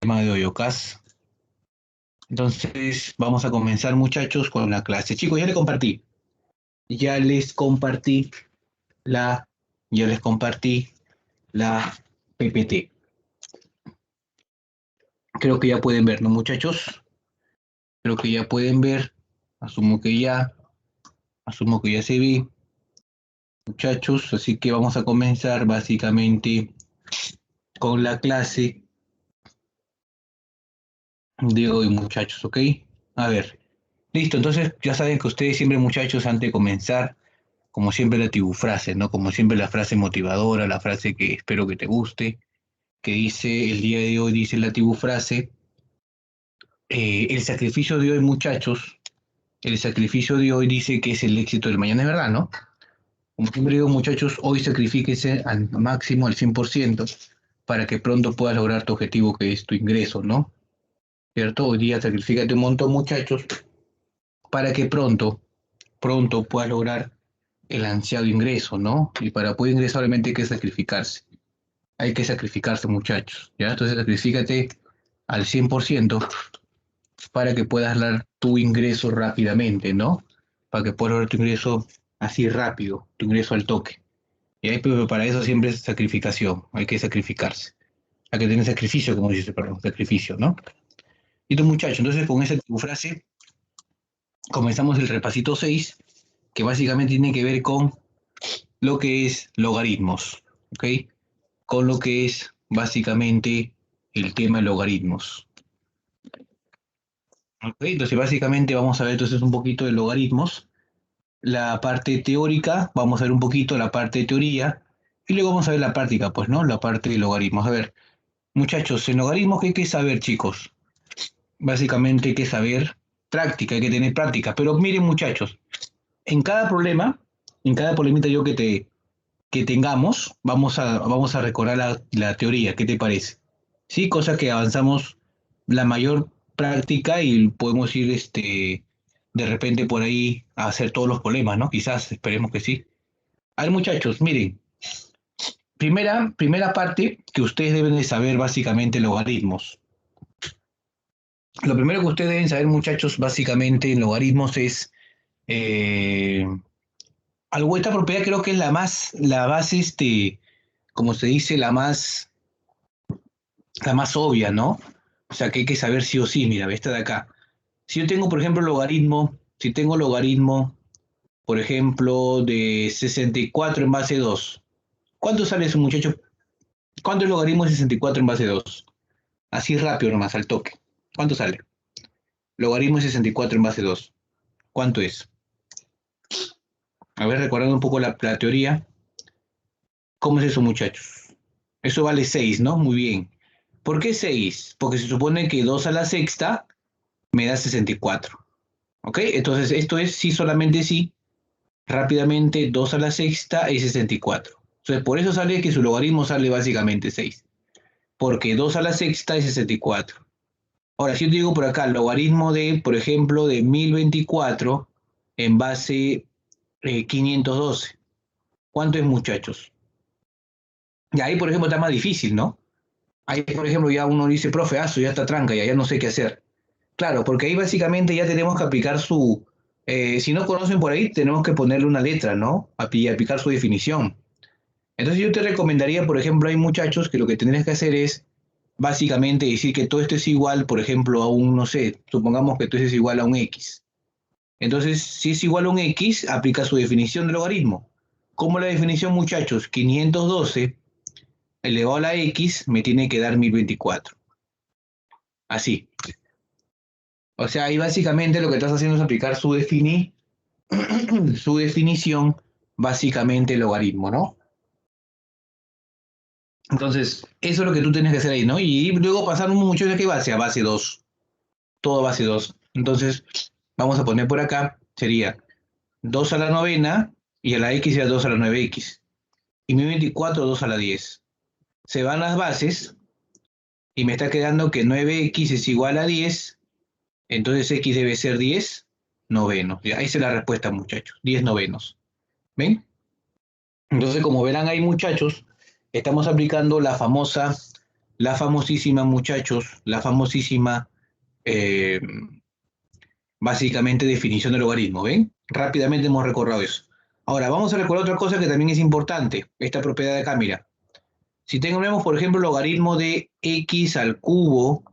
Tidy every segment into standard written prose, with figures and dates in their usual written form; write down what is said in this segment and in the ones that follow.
tema de Hoyocas. Entonces, vamos a comenzar, muchachos, con la clase. Chicos, ya les compartí la, ya les compartí la PPT. Creo que ya pueden ver, ¿no, muchachos? Creo que ya pueden ver. Asumo que ya se ve, muchachos. Así que vamos a comenzar básicamente con la clase de hoy, muchachos, ¿ok? A ver, listo. Entonces, ya saben que ustedes siempre, muchachos, antes de comenzar, como siempre la tibufrase, ¿no? Como siempre la frase motivadora, la frase que espero que te guste, que dice el día de hoy, dice la tibufrase, el sacrificio de hoy, muchachos, el sacrificio de hoy dice que es el éxito del mañana, es verdad, ¿no? Como siempre digo, muchachos, hoy sacrifíquese al máximo, al 100%, para que pronto puedas lograr tu objetivo, que es tu ingreso, ¿no? ¿Cierto? Hoy día sacrifícate un montón, muchachos, para que pronto puedas lograr el ansiado ingreso, ¿no? Y para poder ingresar, obviamente hay que sacrificarse. Hay que sacrificarse, muchachos, ¿ya? Entonces sacrifícate al 100% para que puedas dar tu ingreso rápidamente, ¿no? Para que puedas lograr tu ingreso así rápido, tu ingreso al toque. Pero para eso siempre es sacrificación, hay que sacrificarse. Hay que tener sacrificio, como dice, perdón, sacrificio, ¿no? Y tú, muchachos, entonces con esa frase comenzamos el repasito 6, que básicamente tiene que ver con lo que es logaritmos, ¿ok? Con lo que es básicamente el tema de logaritmos. ¿Ok? Entonces, básicamente vamos a ver entonces un poquito de logaritmos. La parte teórica, vamos a ver un poquito la parte de teoría, y luego vamos a ver la práctica, pues, ¿no? La parte de logaritmos. A ver, muchachos, en logaritmos, ¿qué hay que saber, chicos? Básicamente hay que saber práctica, hay que tener práctica. Pero miren, muchachos, en cada problema, en cada problemita yo que tengamos, vamos a recordar la teoría, ¿qué te parece? Sí, cosa que avanzamos la mayor práctica y podemos ir de repente por ahí a hacer todos los problemas, ¿no? Quizás, esperemos que sí. A ver, muchachos, miren, primera parte que ustedes deben de saber básicamente logaritmos. Lo primero que ustedes deben saber, muchachos, básicamente en logaritmos es eh, algo, esta propiedad creo que es la más, como se dice, la más obvia, ¿no? O sea, que hay que saber sí o sí, mira, esta de acá. Si yo tengo, por ejemplo, logaritmo, si tengo logaritmo, por ejemplo, de 64 en base 2, ¿cuánto sale eso, muchacho? ¿Cuánto es logaritmo de 64 en base 2? Así rápido nomás, al toque. ¿Cuánto sale? Logaritmo de 64 en base 2. ¿Cuánto es? A ver, recordando un poco la teoría. ¿Cómo es eso, muchachos? Eso vale 6, ¿no? Muy bien. ¿Por qué 6? Porque se supone que 2 a la sexta me da 64. ¿Ok? Entonces, esto es sí, solamente sí. Rápidamente, 2 a la sexta es 64. Entonces, por eso sale que su logaritmo sale básicamente 6. Porque 2 a la sexta es 64. Ahora, si yo te digo por acá, logaritmo de, por ejemplo, de 1024 en base 512. ¿Cuánto es, muchachos? Y ahí, por ejemplo, está más difícil, ¿no? Ahí, por ejemplo, ya uno dice, profe, ya está tranca, ya no sé qué hacer. Claro, porque ahí básicamente ya tenemos que aplicar si no conocen por ahí, tenemos que ponerle una letra, ¿no? Aplicar su definición. Entonces yo te recomendaría, por ejemplo, hay muchachos que lo que tendrías que hacer es básicamente decir que todo esto es igual, por ejemplo, a un, no sé, supongamos que todo esto es igual a un X. Entonces, si es igual a un X, aplica su definición de logaritmo. ¿Cómo la definición, muchachos? 512 elevado a la X me tiene que dar 1024. Así. O sea, ahí básicamente lo que estás haciendo es aplicar su definición, básicamente logaritmo, ¿no? Entonces, eso es lo que tú tienes que hacer ahí, ¿no? Y luego pasar un mucho de qué base, a base 2, todo base 2. Entonces, vamos a poner por acá, sería 2 a la novena y a la X sería 2 a la 9X. Y 1024, 2 a la 10. Se van las bases y me está quedando que 9X es igual a 10, entonces X debe ser 10 novenos. Ya, esa es la respuesta, muchachos, 10 novenos. ¿Ven? Entonces, como verán ahí, muchachos, estamos aplicando la famosísima, muchachos, la famosísima, eh, básicamente, definición del logaritmo, ¿ven? Rápidamente hemos recordado eso. Ahora, vamos a recordar otra cosa que también es importante, esta propiedad de acá, mira. Si tenemos, por ejemplo, logaritmo de x al cubo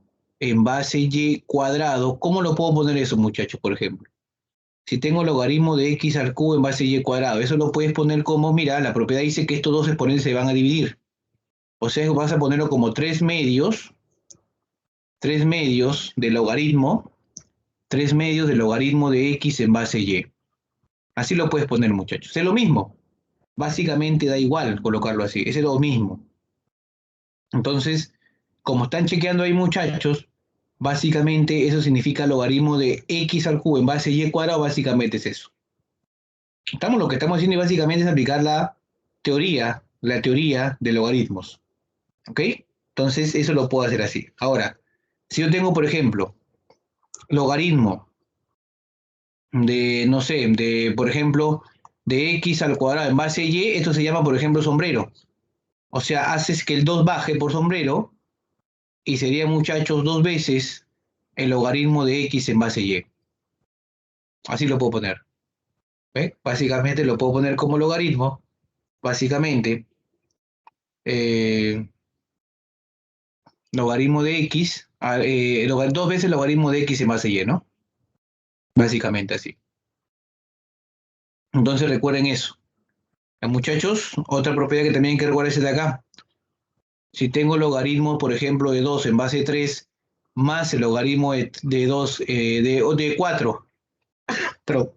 en base y cuadrado, ¿cómo lo puedo poner eso, muchachos, por ejemplo? Si tengo logaritmo de x al cubo en base y cuadrado, eso lo puedes poner como, mira, la propiedad dice que estos dos exponentes se van a dividir. O sea, vas a ponerlo como 3 medios del logaritmo, 3 medios del logaritmo de x en base y. Así lo puedes poner, muchachos. Es lo mismo. Básicamente da igual colocarlo así. Es lo mismo. Entonces, como están chequeando ahí, muchachos, básicamente eso significa logaritmo de x al cubo en base y cuadrado, básicamente es eso. Lo que estamos haciendo y básicamente es aplicar la teoría de logaritmos. ¿Ok? Entonces, eso lo puedo hacer así. Ahora, si yo tengo, por ejemplo, logaritmo de, no sé, de, por ejemplo, de x al cuadrado en base y, esto se llama, por ejemplo, sombrero. O sea, haces que el 2 baje por sombrero y sería, muchachos, 2 veces el logaritmo de x en base y. Así lo puedo poner. ¿Ve? Básicamente lo puedo poner como logaritmo. Básicamente, eh, logaritmo de x, 2 veces el logaritmo de x en base y, ¿no? Básicamente así. Entonces recuerden eso. Muchachos, otra propiedad que también hay que recordar es de acá. Si tengo logaritmo, por ejemplo, de 2 en base 3 más el logaritmo de 2, de 4, pero,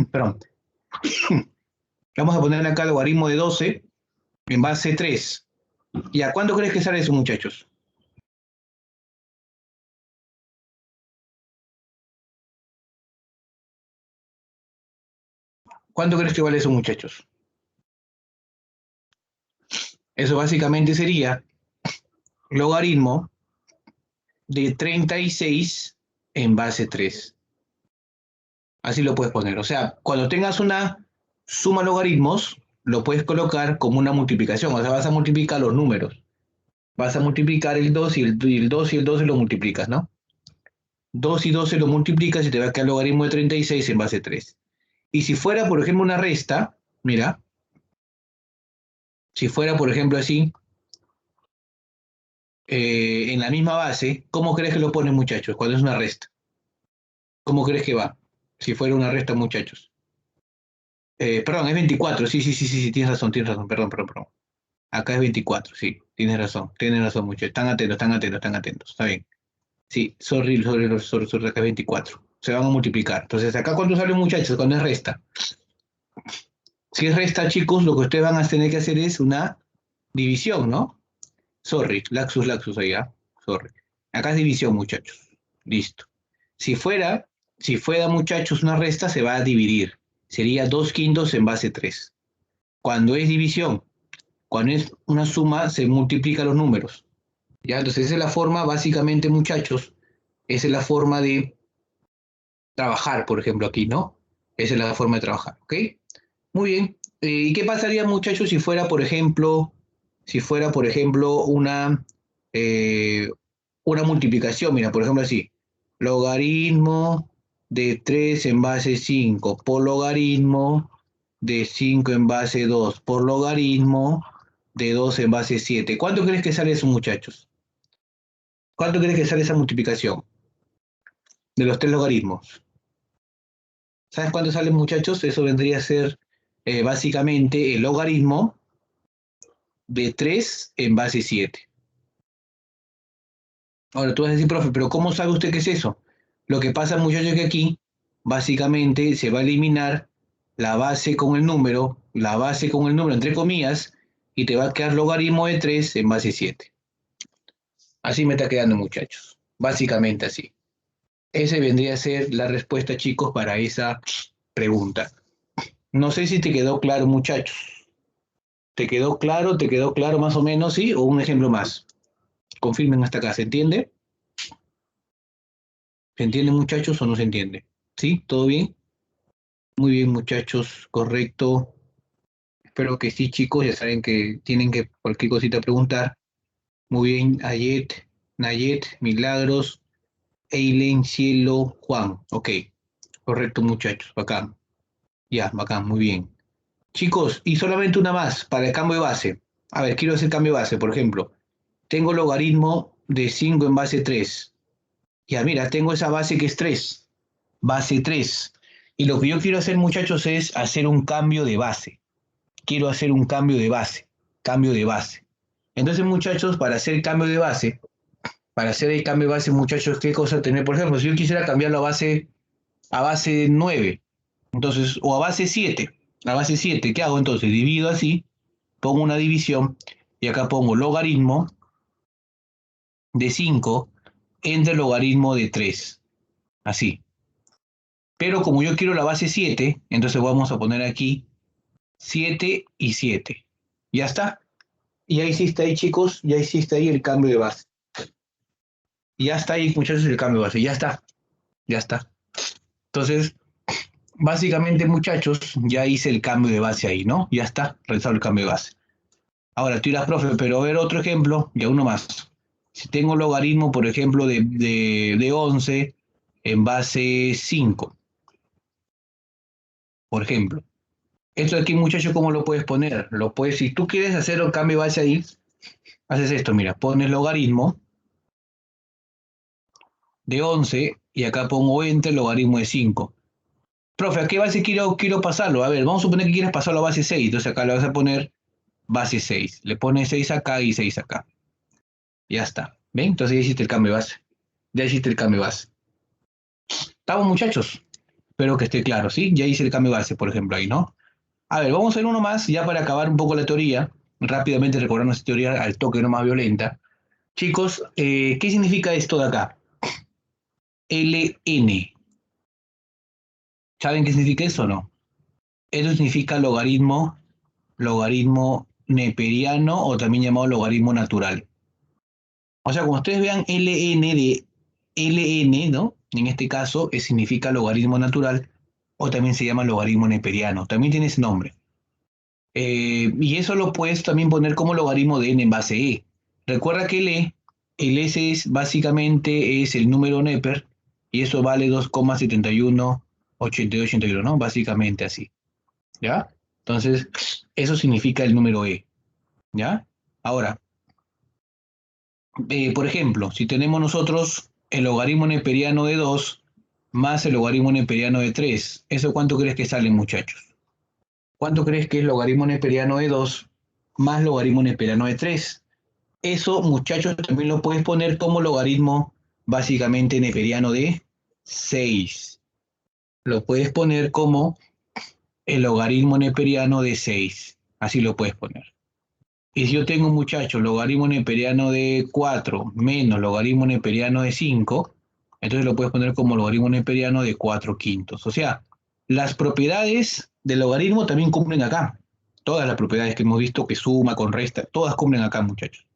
perdón, vamos a poner acá el logaritmo de 12 en base 3. ¿Y a cuánto crees que sale eso, muchachos? ¿Cuánto crees que vale eso, muchachos? Eso básicamente sería logaritmo de 36 en base 3. Así lo puedes poner. O sea, cuando tengas una suma logaritmos, lo puedes colocar como una multiplicación. O sea, vas a multiplicar los números. Vas a multiplicar el 2 y el 2 y el 12 lo multiplicas, ¿no? 2 y 12 lo multiplicas y te va a quedar el logaritmo de 36 en base 3. Y si fuera, por ejemplo, una resta, mira, si fuera, por ejemplo, así, en la misma base, ¿cómo crees que lo pones, muchachos? Cuando es una resta. ¿Cómo crees que va? Si fuera una resta, muchachos. Perdón, es 24. Sí, sí, sí, sí, sí, tienes razón. Perdón, perdón, perdón. Acá es 24, sí, tienes razón, muchachos. Están atentos, están atentos, están atentos. Está bien. Sí, sorry, acá es 24. Se van a multiplicar. Entonces, acá cuando sale, muchachos, cuando es resta. Si es resta, chicos, lo que ustedes van a tener que hacer es una división, ¿no? Sorry, laxus ahí, ¿ah? Sorry. Acá es división, muchachos. Listo. Si fuera, si fuera, muchachos, una resta, se va a dividir. Sería 2 quintos en base 3. Cuando es división, cuando es una suma, se multiplican los números. ¿Ya? Entonces, esa es la forma, básicamente, muchachos, esa es la forma de trabajar, por ejemplo, aquí, ¿no? Esa es la forma de trabajar, ¿ok? Muy bien. ¿Y qué pasaría, muchachos, si fuera, por ejemplo, eh, una multiplicación? Mira, por ejemplo, así. Logaritmo de 3 en base 5 por logaritmo de 5 en base 2 por logaritmo de 2 en base 7. ¿Cuánto crees que sale eso, muchachos? ¿Cuánto crees que sale esa multiplicación de los tres logaritmos? ¿Sabes cuánto sale, muchachos? Eso vendría a ser básicamente el logaritmo de 3 en base 7. Ahora tú vas a decir, profe, pero ¿cómo sabe usted qué es eso? Lo que pasa, muchachos, es que aquí básicamente se va a eliminar la base con el número entre comillas, y te va a quedar logaritmo de 3 en base 7. Así me está quedando, muchachos. Básicamente así. Ese vendría a ser la respuesta, chicos, para esa pregunta. No sé si te quedó claro, muchachos. ¿Te quedó claro? ¿Te quedó claro más o menos, sí? ¿O un ejemplo más? Confirmen hasta acá. ¿Se entiende? ¿Se entiende, muchachos, o no se entiende? ¿Sí? ¿Todo bien? Muy bien, muchachos. Correcto. Espero que sí, chicos. Ya saben que tienen que cualquier cosita preguntar. Muy bien, Ayet, Nayet, Milagros, Eileen, Cielo, Juan. Ok, correcto, muchachos, bacán. Ya, bacán, muy bien. Chicos, y solamente una más para el cambio de base. A ver, quiero hacer cambio de base, por ejemplo. Tengo logaritmo de 5 en base 3. Ya, mira, tengo esa base que es 3. Base 3. Y lo que yo quiero hacer, muchachos, es hacer un cambio de base. Quiero hacer un cambio de base. Cambio de base. Entonces, muchachos, para hacer el cambio de base, muchachos, ¿qué cosa tener? Por ejemplo, si yo quisiera cambiarlo a base 9, entonces, o a base 7, ¿qué hago entonces? Divido así, pongo una división y acá pongo logaritmo de 5 entre logaritmo de 3, así. Pero como yo quiero la base 7, entonces vamos a poner aquí 7 y 7. Ya está. Ya hiciste ahí, chicos, ya hiciste ahí el cambio de base. Ya está ahí, muchachos, el cambio de base. Ya está, ya está. Entonces, básicamente, muchachos, ya hice el cambio de base ahí, ¿no? Ya está, realizado el cambio de base. Ahora, tú dirás, profe, pero a ver otro ejemplo, ya uno más. Si tengo logaritmo, por ejemplo, de 11 en base 5, por ejemplo. Esto aquí, muchachos, ¿cómo lo puedes poner? Lo puedes, si tú quieres hacer un cambio de base ahí, haces esto, mira, pones logaritmo de 11 y acá pongo enter logaritmo de 5. Profe, ¿a qué base quiero pasarlo? A ver, vamos a suponer que quieres pasarlo a base 6, entonces acá le vas a poner base 6. Le pones 6 acá y 6 acá. Ya está. ¿Ven? Entonces ya hiciste el cambio de base. Ya hiciste el cambio de base. ¿Estamos, muchachos? Espero que esté claro, ¿sí? Ya hice el cambio de base, por ejemplo, ahí, ¿no? A ver, vamos a hacer uno más, ya para acabar un poco la teoría. Rápidamente recordando esta teoría al toque, no más violenta. Chicos, ¿qué significa esto de acá? LN. ¿Saben qué significa eso o no? Eso significa logaritmo neperiano o también llamado logaritmo natural. O sea, cuando ustedes vean LN, ¿no? En este caso significa logaritmo natural o también se llama logaritmo neperiano. También tiene ese nombre. Y eso lo puedes también poner como logaritmo de n en base e. Recuerda que el S es básicamente es el número Neper y eso vale 2,718281, ¿no? Básicamente así, ¿ya? Entonces, eso significa el número E, ¿ya? Ahora, por ejemplo, si tenemos nosotros el logaritmo neperiano de 2 más el logaritmo neperiano de 3, ¿eso cuánto crees que sale, muchachos? ¿Cuánto crees que es logaritmo neperiano de 2 más logaritmo neperiano de 3? Eso, muchachos, también lo puedes poner como logaritmo básicamente neperiano de 6. Lo puedes poner como el logaritmo neperiano de 6. Así lo puedes poner. Y si yo tengo, muchachos, logaritmo neperiano de 4 menos logaritmo neperiano de 5, entonces lo puedes poner como logaritmo neperiano de 4 quintos. O sea, las propiedades del logaritmo también cumplen acá. Todas las propiedades que hemos visto, que suma, con resta, todas cumplen acá, muchachos.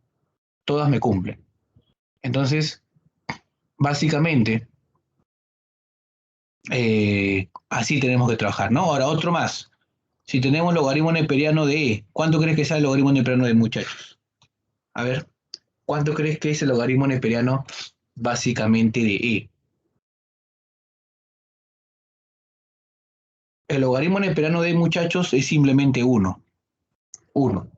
Todas me cumplen. Entonces, básicamente, así tenemos que trabajar, ¿no? Ahora, otro más. Si tenemos logaritmo neperiano de E, ¿cuánto crees que sale el logaritmo neperiano de, muchachos? A ver, ¿cuánto crees que es el logaritmo neperiano básicamente de E? El logaritmo neperiano de, muchachos, es simplemente 1. 1.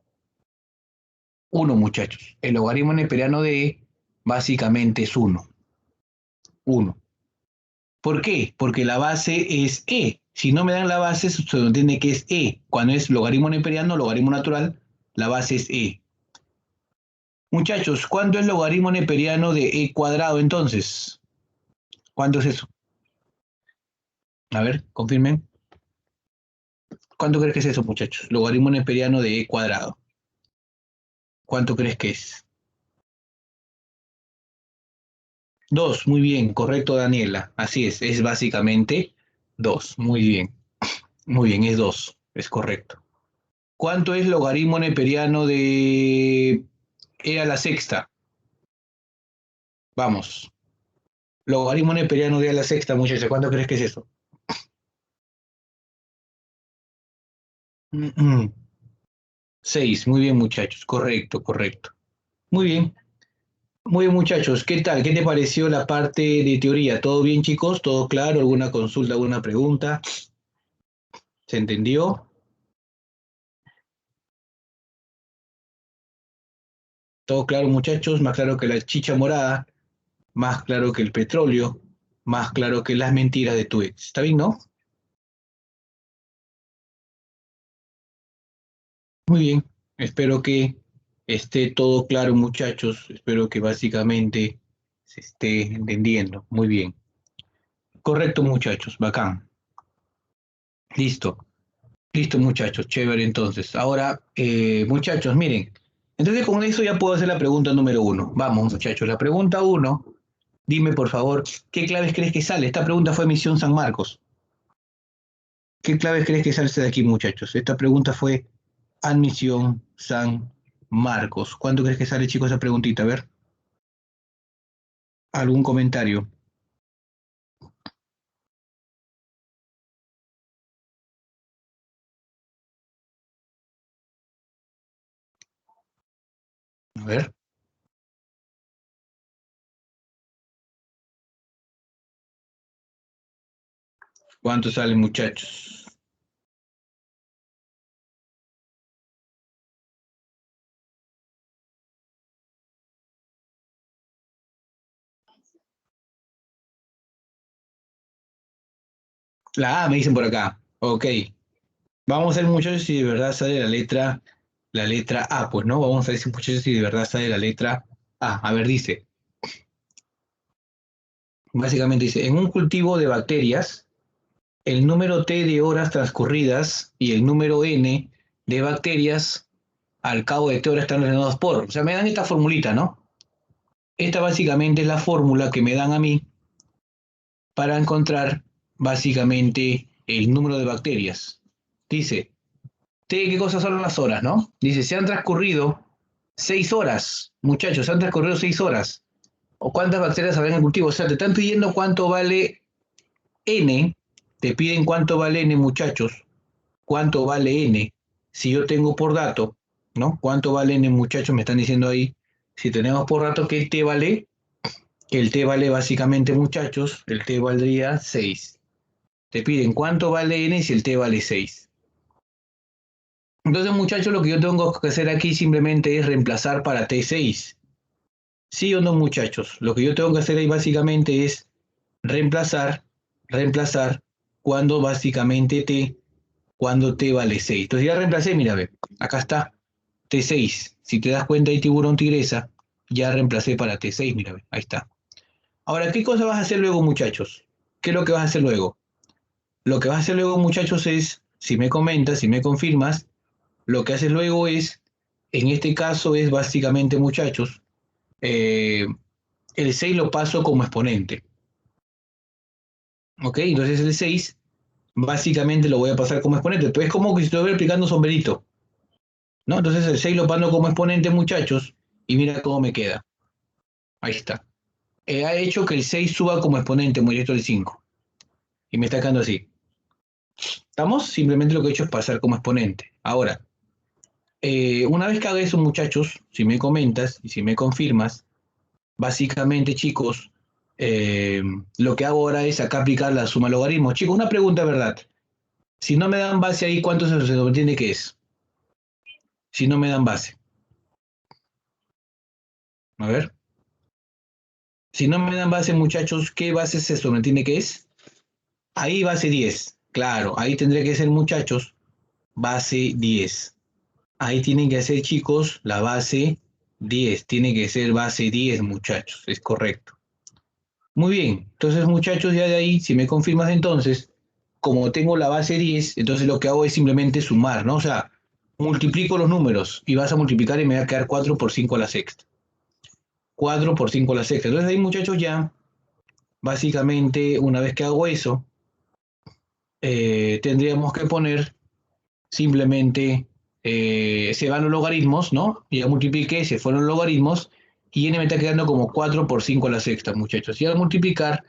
1, muchachos. El logaritmo neperiano de E básicamente es 1. 1. ¿Por qué? Porque la base es E. Si no me dan la base, se entiende que es E. Cuando es logaritmo neperiano, logaritmo natural, la base es E. Muchachos, ¿cuánto es logaritmo neperiano de E cuadrado entonces? ¿Cuánto es eso? A ver, confirmen. ¿Cuánto crees que es eso, muchachos? Logaritmo neperiano de E cuadrado. ¿Cuánto crees que es? 2, muy bien, correcto, Daniela. Así es básicamente 2. Muy bien, es 2, es correcto. ¿Cuánto es logaritmo neperiano de E a la sexta? Vamos. Logaritmo neperiano de E a la sexta, muchachos. ¿Cuánto crees que es eso? 6. Muy bien, muchachos. Correcto, correcto. Muy bien. Muy bien, muchachos, ¿qué tal? ¿Qué te pareció la parte de teoría? ¿Todo bien, chicos? ¿Todo claro? ¿Alguna consulta, alguna pregunta? ¿Se entendió? ¿Todo claro, muchachos? Más claro que la chicha morada, más claro que el petróleo, más claro que las mentiras de tu ex. ¿Está bien, no? Muy bien. Espero que esté todo claro, muchachos. Espero que básicamente se esté entendiendo. Muy bien. Correcto, muchachos. Bacán. Listo. Listo, muchachos, chévere entonces. Ahora, muchachos, miren, entonces con eso ya puedo hacer la pregunta número uno. Vamos, muchachos, la pregunta uno, dime por favor, ¿qué claves crees que sale? Esta pregunta fue Misión San Marcos. ¿Qué claves crees que sale de aquí, muchachos? Esta pregunta fue Admisión San Marcos. ¿Cuánto crees que sale, chicos, esa preguntita? A ver, algún comentario. A ver, ¿cuánto sale, muchachos? La A, me dicen por acá. Ok. Vamos a ver, muchachos, si de verdad sale la letra A, pues, ¿no? Vamos a ver si, muchachos, si de verdad sale la letra A. A ver, dice, básicamente dice, en un cultivo de bacterias, el número T de horas transcurridas y el número N de bacterias al cabo de T horas están relacionados por. O sea, me dan esta formulita, ¿no? Esta básicamente es la fórmula que me dan a mí para encontrar básicamente el número de bacterias. Dice, T, ¿qué cosas son las horas, no? Dice, se han transcurrido 6 horas, muchachos, se han transcurrido 6 horas. ¿O cuántas bacterias habrá en el cultivo? O sea, te están pidiendo cuánto vale N, te piden cuánto vale N, muchachos, cuánto vale N, si yo tengo por dato, ¿no? ¿Cuánto vale N, muchachos? Me están diciendo ahí, si tenemos por dato que el T vale, que el T vale básicamente, muchachos, el T valdría 6. Te piden cuánto vale N si el T vale 6. Entonces, muchachos, lo que yo tengo que hacer aquí simplemente es reemplazar para T6. ¿Sí o no, muchachos? Lo que yo tengo que hacer ahí básicamente es reemplazar, reemplazar cuando básicamente cuando T vale 6. Entonces ya reemplacé, mira, ve, acá está T6. Si te das cuenta ahí, tiburón tigresa, ya reemplacé para T6, mira, ve, ahí está. Ahora, ¿qué cosa vas a hacer luego, muchachos? ¿Qué es lo que vas a hacer luego? Lo que vas a hacer luego, muchachos, es, si me comentas, si me confirmas, lo que haces luego es, en este caso es básicamente, muchachos, eh, el 6 lo paso como exponente. ¿Ok? Entonces el 6 básicamente lo voy a pasar como exponente. Pero es como que si estuviera aplicando sombrerito. ¿No? Entonces el 6 lo paso como exponente, muchachos. Y mira cómo me queda. Ahí está. Ha hecho que el 6 suba como exponente, muchachos, el 5. Y me está quedando así. ¿Estamos? Simplemente lo que he hecho es pasar como exponente. Ahora, una vez que haga eso, muchachos, si me comentas y si me confirmas, básicamente, chicos, lo que hago ahora es acá aplicar la suma logaritmo. Chicos, una pregunta, ¿verdad? Si no me dan base ahí, ¿cuánto se sobreentiende que es? Si no me dan base. A ver. Si no me dan base, muchachos, ¿qué base se sobreentiende que es? Ahí base 10. Claro, ahí tendría que ser, muchachos, base 10. Ahí tienen que ser, chicos, la base 10. Tiene que ser base 10, muchachos. Es correcto. Muy bien. Entonces, muchachos, ya de ahí, si me confirmas entonces, como tengo la base 10, entonces lo que hago es simplemente sumar, ¿no? O sea, multiplico los números y vas a multiplicar y me va a quedar 4 por 5 a la sexta. 4 por 5 a la sexta. Entonces ahí, muchachos, ya, básicamente, una vez que hago eso, tendríamos que poner simplemente, se van los logaritmos, ¿no? Ya multipliqué, se fueron los logaritmos, y n me está quedando como 4 por 5 a la sexta, muchachos. Y al multiplicar,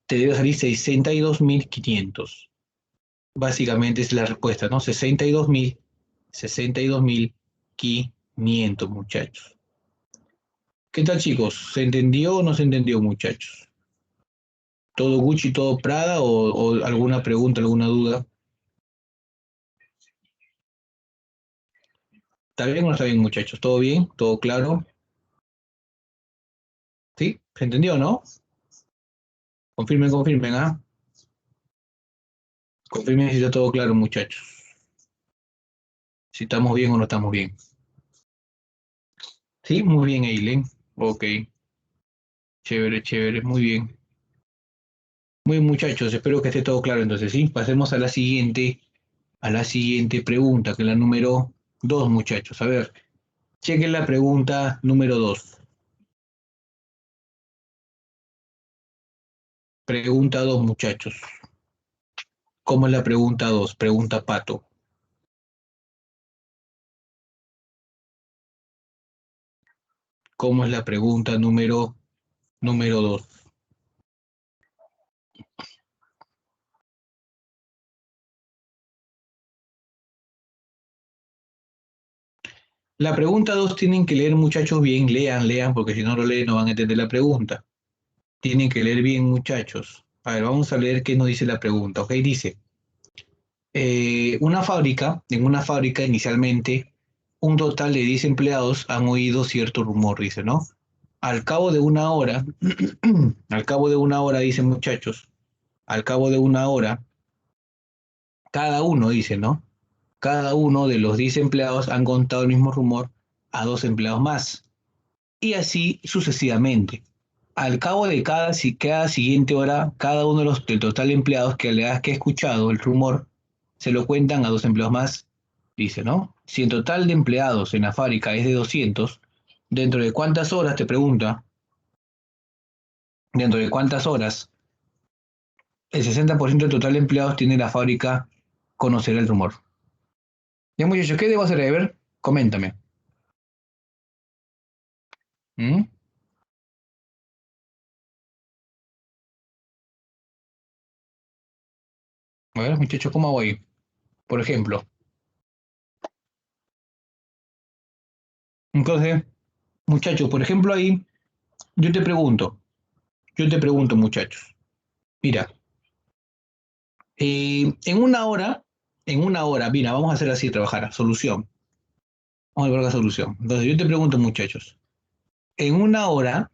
te debe salir 62.500. Básicamente es la respuesta, ¿no? 62.000, 62.500, muchachos. ¿Qué tal, chicos? ¿Se entendió o no se entendió, muchachos? ¿Todo Gucci, todo Prada o alguna pregunta, alguna duda? ¿Está bien o no está bien, muchachos? ¿Todo bien? ¿Todo claro? ¿Sí? ¿Se entendió, no? Confirmen, confirmen, ¿ah? Confirmen si está todo claro, muchachos. Si estamos bien o no estamos bien. Sí, muy bien, Eileen. Ok, chévere, chévere, muy bien. Muy bien, muchachos, espero que esté todo claro entonces, ¿sí? Pasemos a la siguiente pregunta, que es la número 2, muchachos. A ver, chequen la pregunta número 2. Pregunta 2, muchachos. ¿Cómo es la pregunta 2? Pregunta Pato. ¿Cómo es la pregunta número 2? La pregunta 2 tienen que leer, muchachos, bien. Lean, lean, porque si no lo leen no van a entender la pregunta. Tienen que leer bien, muchachos. A ver, vamos a leer qué nos dice la pregunta. Ok, dice, en una fábrica inicialmente, un total de 10 empleados han oído cierto rumor, dice, ¿no? Al cabo de una hora, al cabo de una hora, dicen muchachos, al cabo de una hora, cada uno, dice, ¿no? Cada uno de los 10 empleados han contado el mismo rumor a dos empleados más. Y así sucesivamente. Al cabo de cada siguiente hora, cada uno de los del total de empleados que ha escuchado el rumor, se lo cuentan a dos empleados más, dice, ¿no? Si el total de empleados en la fábrica es de 200, ¿dentro de cuántas horas, te pregunta, dentro de cuántas horas el 60% del total de empleados tiene la fábrica conocer el rumor? Ya, muchachos, ¿qué debo hacer? A ver, coméntame. ¿Mm? A ver, muchachos, ¿cómo voy? Por ejemplo, entonces, muchachos, por ejemplo, ahí yo te pregunto, muchachos, mira, en una hora, mira, vamos a hacer así, trabajar, solución, vamos a ver la solución. Entonces, yo te pregunto, muchachos, en una hora,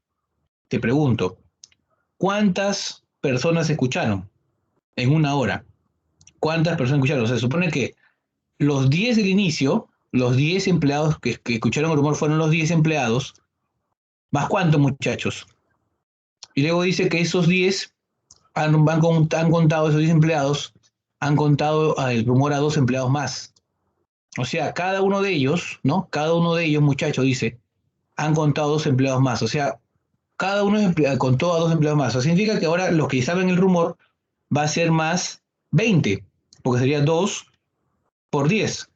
te pregunto, ¿cuántas personas escucharon? En una hora, ¿cuántas personas escucharon? O sea, se supone que los 10 del inicio, los 10 empleados que escucharon el rumor fueron los 10 empleados, ¿más cuántos, muchachos? Y luego dice que esos 10 han contado, esos 10 empleados, han contado el rumor a dos empleados más. O sea, cada uno de ellos, ¿no? Cada uno de ellos, muchachos, dice, han contado dos empleados más. O sea, cada uno contó a dos empleados más. Eso significa que ahora los que saben el rumor va a ser más 20, porque sería 2 por 10.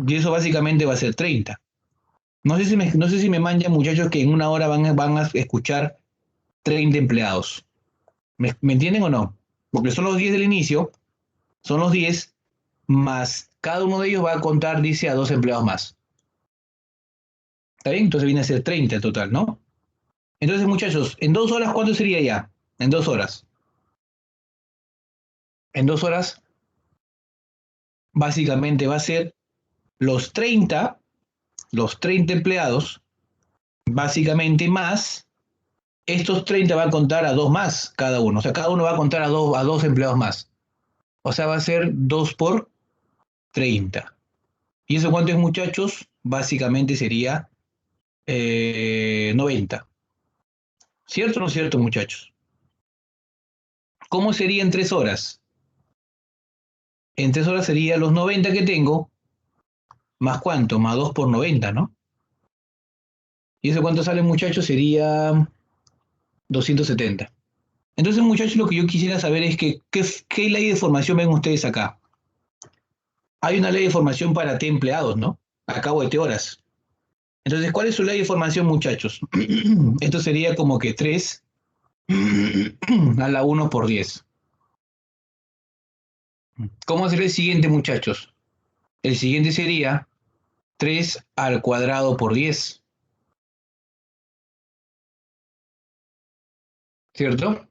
Y eso básicamente va a ser 30. No sé si me manjan, muchachos, que en una hora van a escuchar 30 empleados. ¿Me entienden o no? Porque son los 10 del inicio, son los 10 más cada uno de ellos va a contar, dice, a dos empleados más. ¿Está bien? Entonces viene a ser 30 el total, ¿no? Entonces, muchachos, en 2 horas, ¿cuánto sería ya? En 2 horas. En 2 horas, básicamente va a ser los 30, los 30 empleados, básicamente más, estos 30 va a contar a dos más cada uno. O sea, cada uno va a contar a dos empleados más. O sea, va a ser 2 por 30. ¿Y eso cuánto es, muchachos? Básicamente sería 90. ¿Cierto o no cierto, muchachos? ¿Cómo sería en 3 horas? En 3 horas sería los 90 que tengo, más cuánto, más 2 por 90, ¿no? ¿Y eso cuánto sale, muchachos? Sería 270. Entonces, muchachos, lo que yo quisiera saber es que, ¿qué ley de formación ven ustedes acá? Hay una ley de formación para T empleados, ¿no? A cabo de T horas. Entonces, ¿cuál es su ley de formación, muchachos? Esto sería como que 3 a la 1 por 10. ¿Cómo sería el siguiente, muchachos? El siguiente sería 3 al cuadrado por 10, ¿cierto?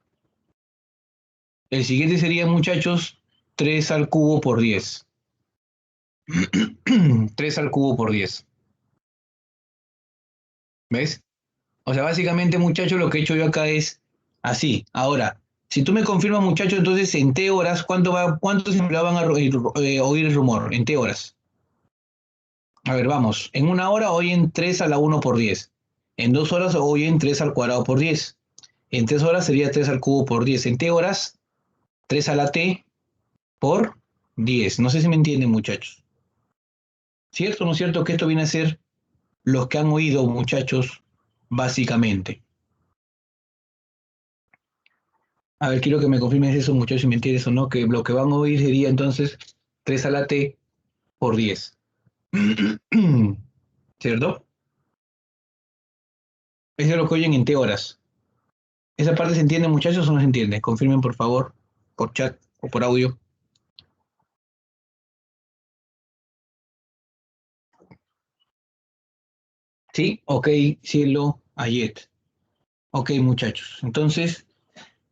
El siguiente sería, muchachos, 3 al cubo por 10. 3 al cubo por 10. ¿Ves? O sea, básicamente, muchachos, lo que he hecho yo acá es así. Ahora, si tú me confirmas, muchachos, entonces en T horas, ¿cuántos empleados van a oír el rumor? En T horas. A ver, vamos. En una hora oyen 3 a la 1 por 10. En 2 horas oyen 3 al cuadrado por 10. En 3 horas sería 3 al cubo por 10. En T horas, 3 a la T por 10. No sé si me entienden, muchachos. ¿Cierto o no es cierto que esto viene a ser los que han oído, muchachos, básicamente? A ver, quiero que me confirmes eso, muchachos, si me entiendes o no, que lo que van a oír sería entonces 3 a la T por 10. ¿Cierto? Eso es lo que oyen en T horas. ¿Esa parte se entiende, muchachos, o no se entiende? Confirmen, por favor, por chat o por audio. ¿Sí? Ok, cielo, Ayet. Ok, muchachos. Entonces,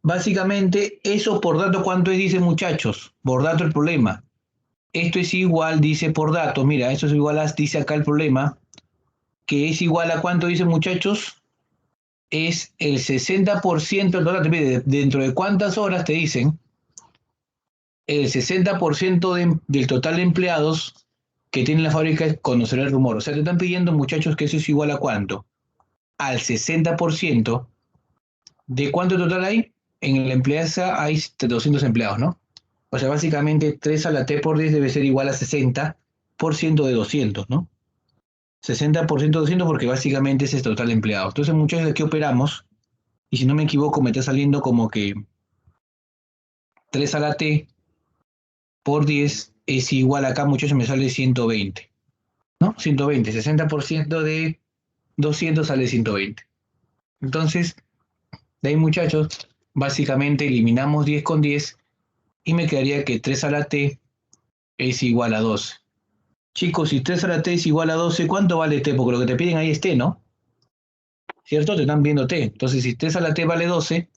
básicamente, eso por dato, ¿cuánto es? Dice, muchachos. Por dato el problema. Esto es igual, dice por dato. Mira, esto es igual a, dice acá el problema, que es igual a cuánto dice, muchachos. Es el 60% del total. Dentro de cuántas horas te dicen el 60% del total de empleados que tiene la fábrica conocerá el rumor. O sea, te están pidiendo, muchachos, que eso es igual a cuánto. Al 60% de cuánto total hay. En la empresa hay 200 empleados, ¿no? O sea, básicamente 3 a la T por 10 debe ser igual a 60% de 200, ¿no? 60% de 200 porque básicamente ese es el total de empleados. Entonces, muchachos, aquí operamos. Y si no me equivoco, me está saliendo como que 3 a la T por 10 es igual acá, muchachos, me sale 120, ¿no? 120, 60% de 200 sale 120. Entonces, de ahí, muchachos, básicamente eliminamos 10 con 10 y me quedaría que 3 a la T es igual a 12. Chicos, si 3 a la T es igual a 12, ¿cuánto vale T? Porque lo que te piden ahí es T, ¿no? ¿Cierto? Te están viendo T. Entonces, si 3 a la T vale 12,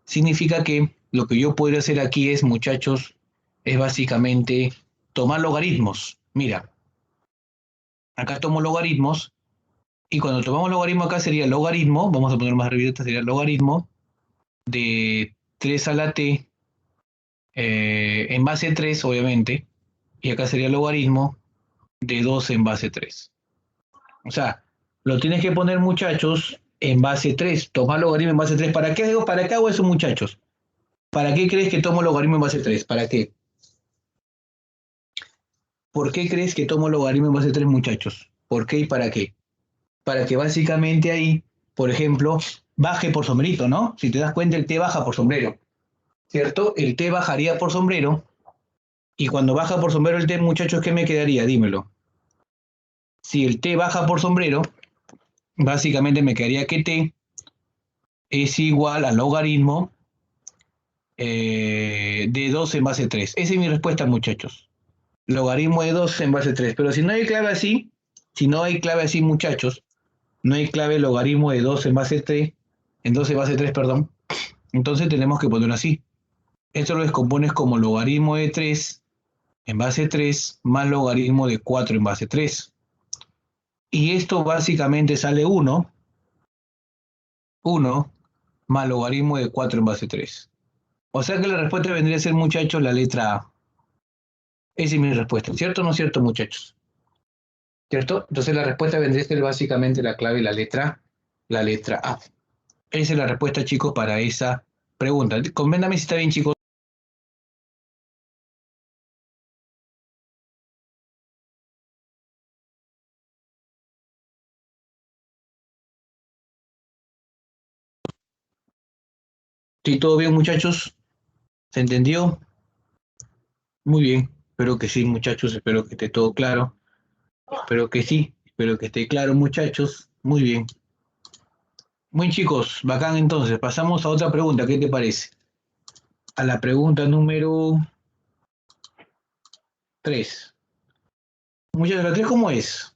significa que lo que yo podría hacer aquí es, muchachos, es básicamente tomar logaritmos. Mira, acá tomo logaritmos y cuando tomamos logaritmo acá sería el logaritmo, vamos a poner más arribita, sería el logaritmo de 3 a la T en base 3, obviamente, y acá sería el logaritmo de 2 en base 3. O sea, lo tienes que poner, muchachos, en base 3. Tomar logaritmo en base 3. ¿Para qué hago eso, muchachos? ¿Para qué crees que tomo logaritmo en base 3? ¿Para qué? ¿Por qué crees que tomo logaritmo en base 3, muchachos? ¿Por qué y para qué? Para que básicamente ahí, por ejemplo, baje por sombrero, ¿no? Si te das cuenta, el T baja por sombrero, ¿cierto? El T bajaría por sombrero y cuando baja por sombrero el T, muchachos, ¿qué me quedaría? Dímelo. Si el T baja por sombrero, básicamente me quedaría que T es igual al logaritmo de 2 en base 3. Esa es mi respuesta, muchachos. Logaritmo de 2 en base 3. Pero si no hay clave así, si no hay clave así, muchachos, no hay clave logaritmo de 2 en base 3, en 2 en base 3, perdón, entonces tenemos que ponerlo así. Esto lo descompones como logaritmo de 3 en base 3 más logaritmo de 4 en base 3. Y esto básicamente sale 1 más logaritmo de 4 en base 3. O sea que la respuesta vendría a ser, muchachos, la letra A. Esa es mi respuesta. ¿Cierto o no cierto, muchachos? ¿Cierto? Entonces la respuesta vendría a ser básicamente la clave, la letra A. Esa es la respuesta, chicos, para esa pregunta. Coméntame si está bien, chicos. ¿Sí, todo bien, muchachos? ¿Se entendió? Muy bien. Espero que sí, muchachos. Espero que esté todo claro. Espero que sí. Espero que esté claro, muchachos. Muy bien. Muy chicos, bacán entonces. Pasamos a otra pregunta. ¿Qué te parece? A la pregunta número 3. Muchachos, ¿la 3 cómo es?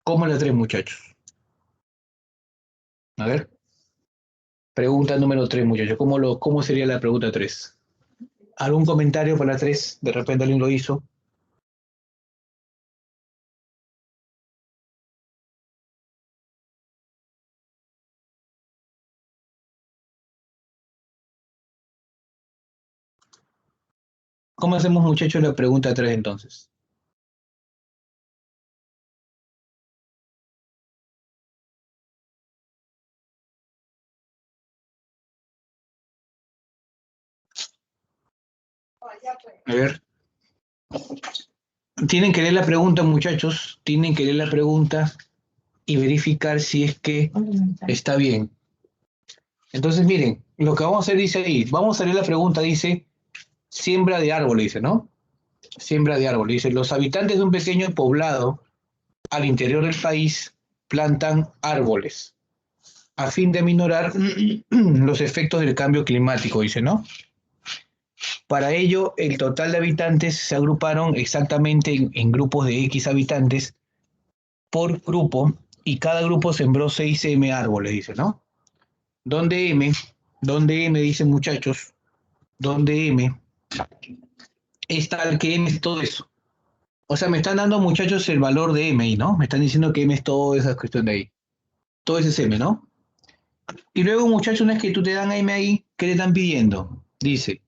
¿Cómo es la 3, muchachos? A ver, pregunta número 3, muchachos. ¿Cómo sería la pregunta 3? ¿Algún comentario para la 3? De repente alguien lo hizo. ¿Cómo hacemos, muchachos, la pregunta 3 entonces? A ver, tienen que leer la pregunta, muchachos. Tienen que leer la pregunta y verificar si es que está bien. Entonces, miren, lo que vamos a hacer dice ahí, vamos a leer la pregunta, dice, siembra de árboles, dice, ¿no? Siembra de árboles. Dice, los habitantes de un pequeño poblado al interior del país plantan árboles a fin de minorar los efectos del cambio climático, dice, ¿no? Para ello, el total de habitantes se agruparon exactamente en grupos de X habitantes por grupo y cada grupo sembró 6 M árboles, dice, ¿no? ¿Dónde M? ¿Dónde M? Dicen muchachos, ¿dónde M es tal que M es todo eso? O sea, me están dando muchachos el valor de M, ¿no? Me están diciendo que M es toda esa cuestión de ahí. Todo ese es M, ¿no? Y luego, muchachos, una vez que tú te dan M ahí, ¿qué le están pidiendo? Dice,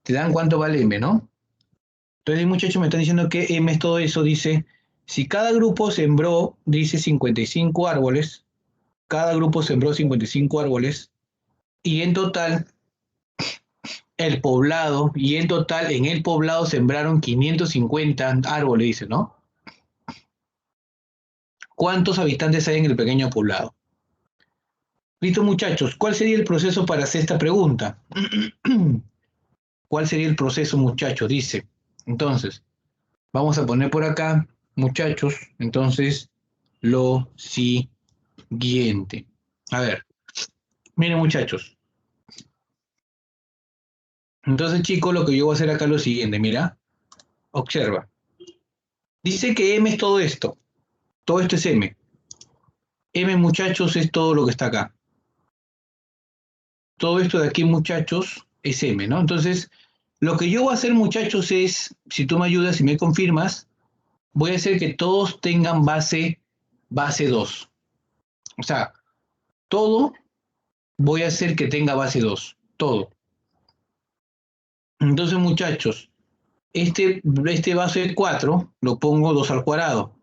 te dan cuánto vale M, ¿no? Entonces, muchachos, me están diciendo que M es todo eso. Dice, si cada grupo sembró, dice 55 árboles, cada grupo sembró 55 árboles, y en total, el poblado, y en total, en el poblado sembraron 550 árboles, dice, ¿no? ¿Cuántos habitantes hay en el pequeño poblado? Listo, muchachos, ¿cuál sería el proceso para hacer esta pregunta? ¿Cuál sería el proceso, muchachos? Dice, entonces, vamos a poner por acá, muchachos, entonces, lo siguiente. A ver, miren, muchachos. Entonces, chicos, lo que yo voy a hacer acá es lo siguiente, mira, observa. Dice que M es todo esto es M. M, muchachos, es todo lo que está acá. Todo esto de aquí, muchachos, es M, ¿no? Entonces, lo que yo voy a hacer, muchachos, es, si tú me ayudas y me confirmas, voy a hacer que todos tengan base 2. O sea, todo voy a hacer que tenga base 2. Todo. Entonces, muchachos, este base 4 lo pongo 2 al cuadrado.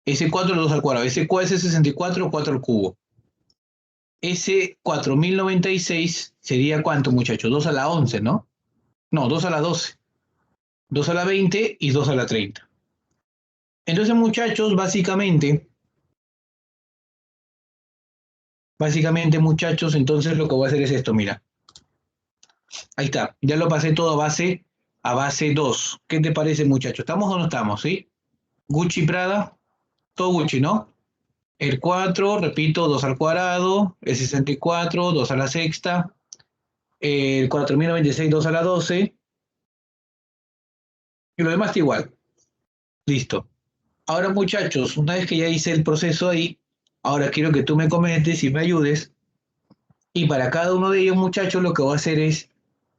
Ese 4 2 al cuadrado. Ese 64, 4 al cubo. Ese 4096 sería ¿cuánto, muchachos? 2 a la 11, ¿no? No, 2 a la 12. 2 a la 20 y 2 a la 30. Entonces, muchachos, básicamente, muchachos, entonces lo que voy a hacer es esto, mira. Ahí está, ya lo pasé todo a base 2. ¿Qué te parece, muchachos? ¿Estamos o no estamos, sí? Gucci Prada, todo Gucci, ¿no? El 4, repito, 2 al cuadrado, el 64, 2 a la sexta, el 4096, 2 a la 12, y lo demás está igual. Listo. Ahora, muchachos, una vez que ya hice el proceso ahí, ahora quiero que tú me comentes y me ayudes. Y para cada uno de ellos, muchachos, lo que voy a hacer es,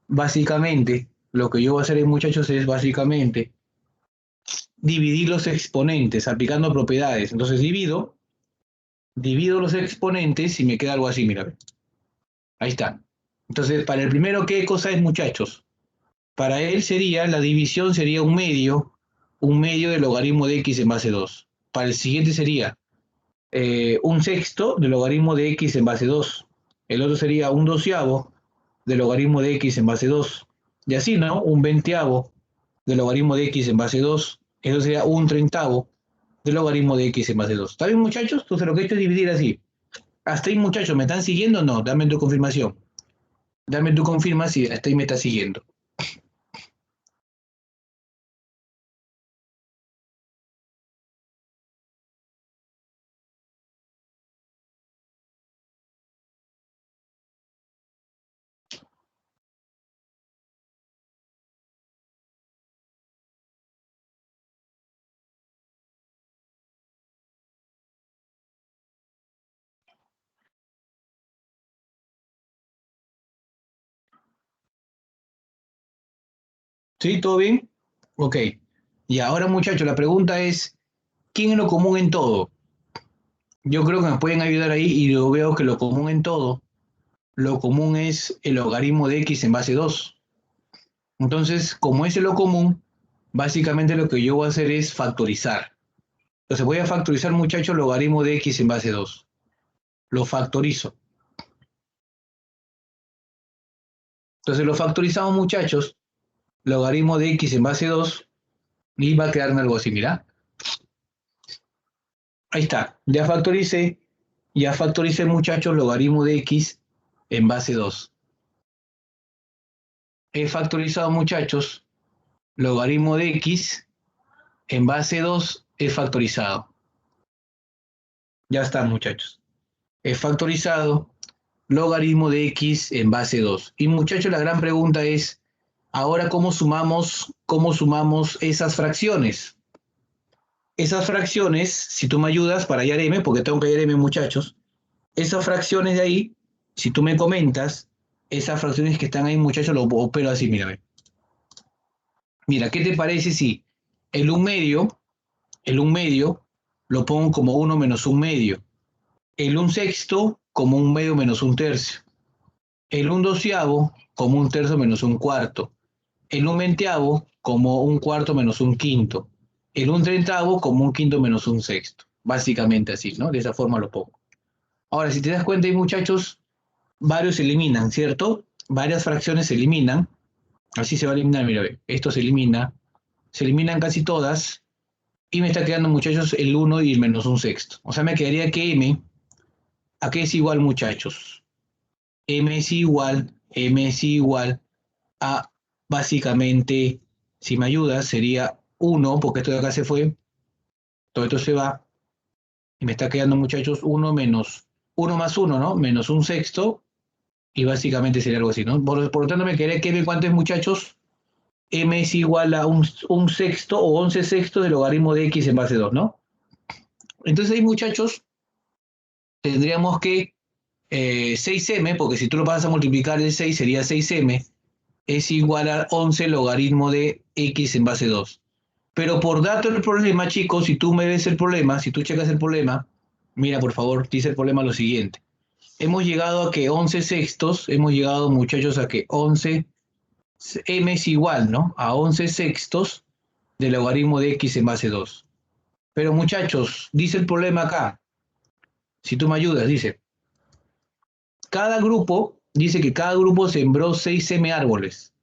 básicamente, lo que yo voy a hacer, muchachos, es básicamente dividir los exponentes aplicando propiedades. Entonces divido los exponentes y me queda algo así, mira. Ahí está. Entonces, para el primero, ¿qué cosa es, muchachos? Para él sería, la división sería un medio del logaritmo de x en base 2. Para el siguiente sería un sexto del logaritmo de x en base 2. El otro sería un doceavo del logaritmo de x en base 2. Y así, ¿no? Un veinteavo del logaritmo de x en base 2. Eso sería un treintavo del logaritmo de x en base 2. ¿Está bien, muchachos? Entonces lo que he hecho es dividir así. Hasta ahí, muchachos, ¿me están siguiendo o no? Dame tu confirmación. Dame tu confirma si hasta ahí me está siguiendo. ¿Sí? ¿Todo bien? Ok. Y ahora, muchachos, la pregunta es, ¿quién es lo común en todo? Yo creo que me pueden ayudar ahí y yo veo que lo común en todo, lo común es el logaritmo de x en base 2. Entonces, como es lo común, básicamente lo que yo voy a hacer es factorizar. Entonces voy a factorizar, muchachos, logaritmo de x en base 2. Lo factorizo. Entonces lo factorizamos, muchachos, logaritmo de x en base 2 y va a quedarme algo así, mira. Ahí está, ya factoricé, muchachos, logaritmo de x en base 2. He factorizado, muchachos, logaritmo de x en base 2 he factorizado. Ya está, muchachos. He factorizado logaritmo de x en base 2. Y muchachos, la gran pregunta es, ahora, cómo sumamos esas fracciones? Esas fracciones, si tú me ayudas para hallar m, porque tengo que hallar m, muchachos, esas fracciones de ahí, si tú me comentas, esas fracciones que están ahí, muchachos, lo opero así, mira, ve. Mira, ¿qué te parece si el 1 medio, el 1 medio, lo pongo como 1 menos 1 medio, el 1 sexto como 1 medio menos 1 tercio, el 1 doceavo como 1 tercio menos 1 cuarto, el 1 veinteavo como 1 cuarto menos 1 quinto, el 1 trentavo como 1 quinto menos 1 sexto. Básicamente así, ¿no? De esa forma lo pongo. Ahora, si te das cuenta, ahí, muchachos, varios se eliminan, ¿cierto? Varias fracciones se eliminan. Así se va a eliminar, mira, ve, esto se eliminan casi todas, y me está quedando, muchachos, el 1 y el menos 1 sexto. O sea, me quedaría que m, ¿a qué es igual, muchachos? M es igual a, básicamente, si me ayudas, sería 1, porque esto de acá se fue, todo esto se va, y me está quedando, muchachos, 1 menos 1 más 1, ¿no? Menos 1 sexto, y básicamente sería algo así, ¿no? Por lo tanto, me quedaría que m, ¿cuánto es, muchachos? M es igual a 1 sexto o 11 sextos del logaritmo de x en base 2, ¿no? Entonces ahí, muchachos, tendríamos que 6m, porque si tú lo pasas a multiplicar el 6 sería 6m, es igual a 11 logaritmo de x en base 2. Pero por dato del problema, chicos, si tú me ves el problema, si tú checas el problema, mira, por favor, dice el problema lo siguiente. Hemos llegado a que 11 sextos, hemos llegado, muchachos, a que 11 m es igual, ¿no? A 11 sextos del logaritmo de x en base 2. Pero, muchachos, dice el problema acá, si tú me ayudas, dice que cada grupo sembró 6m árboles.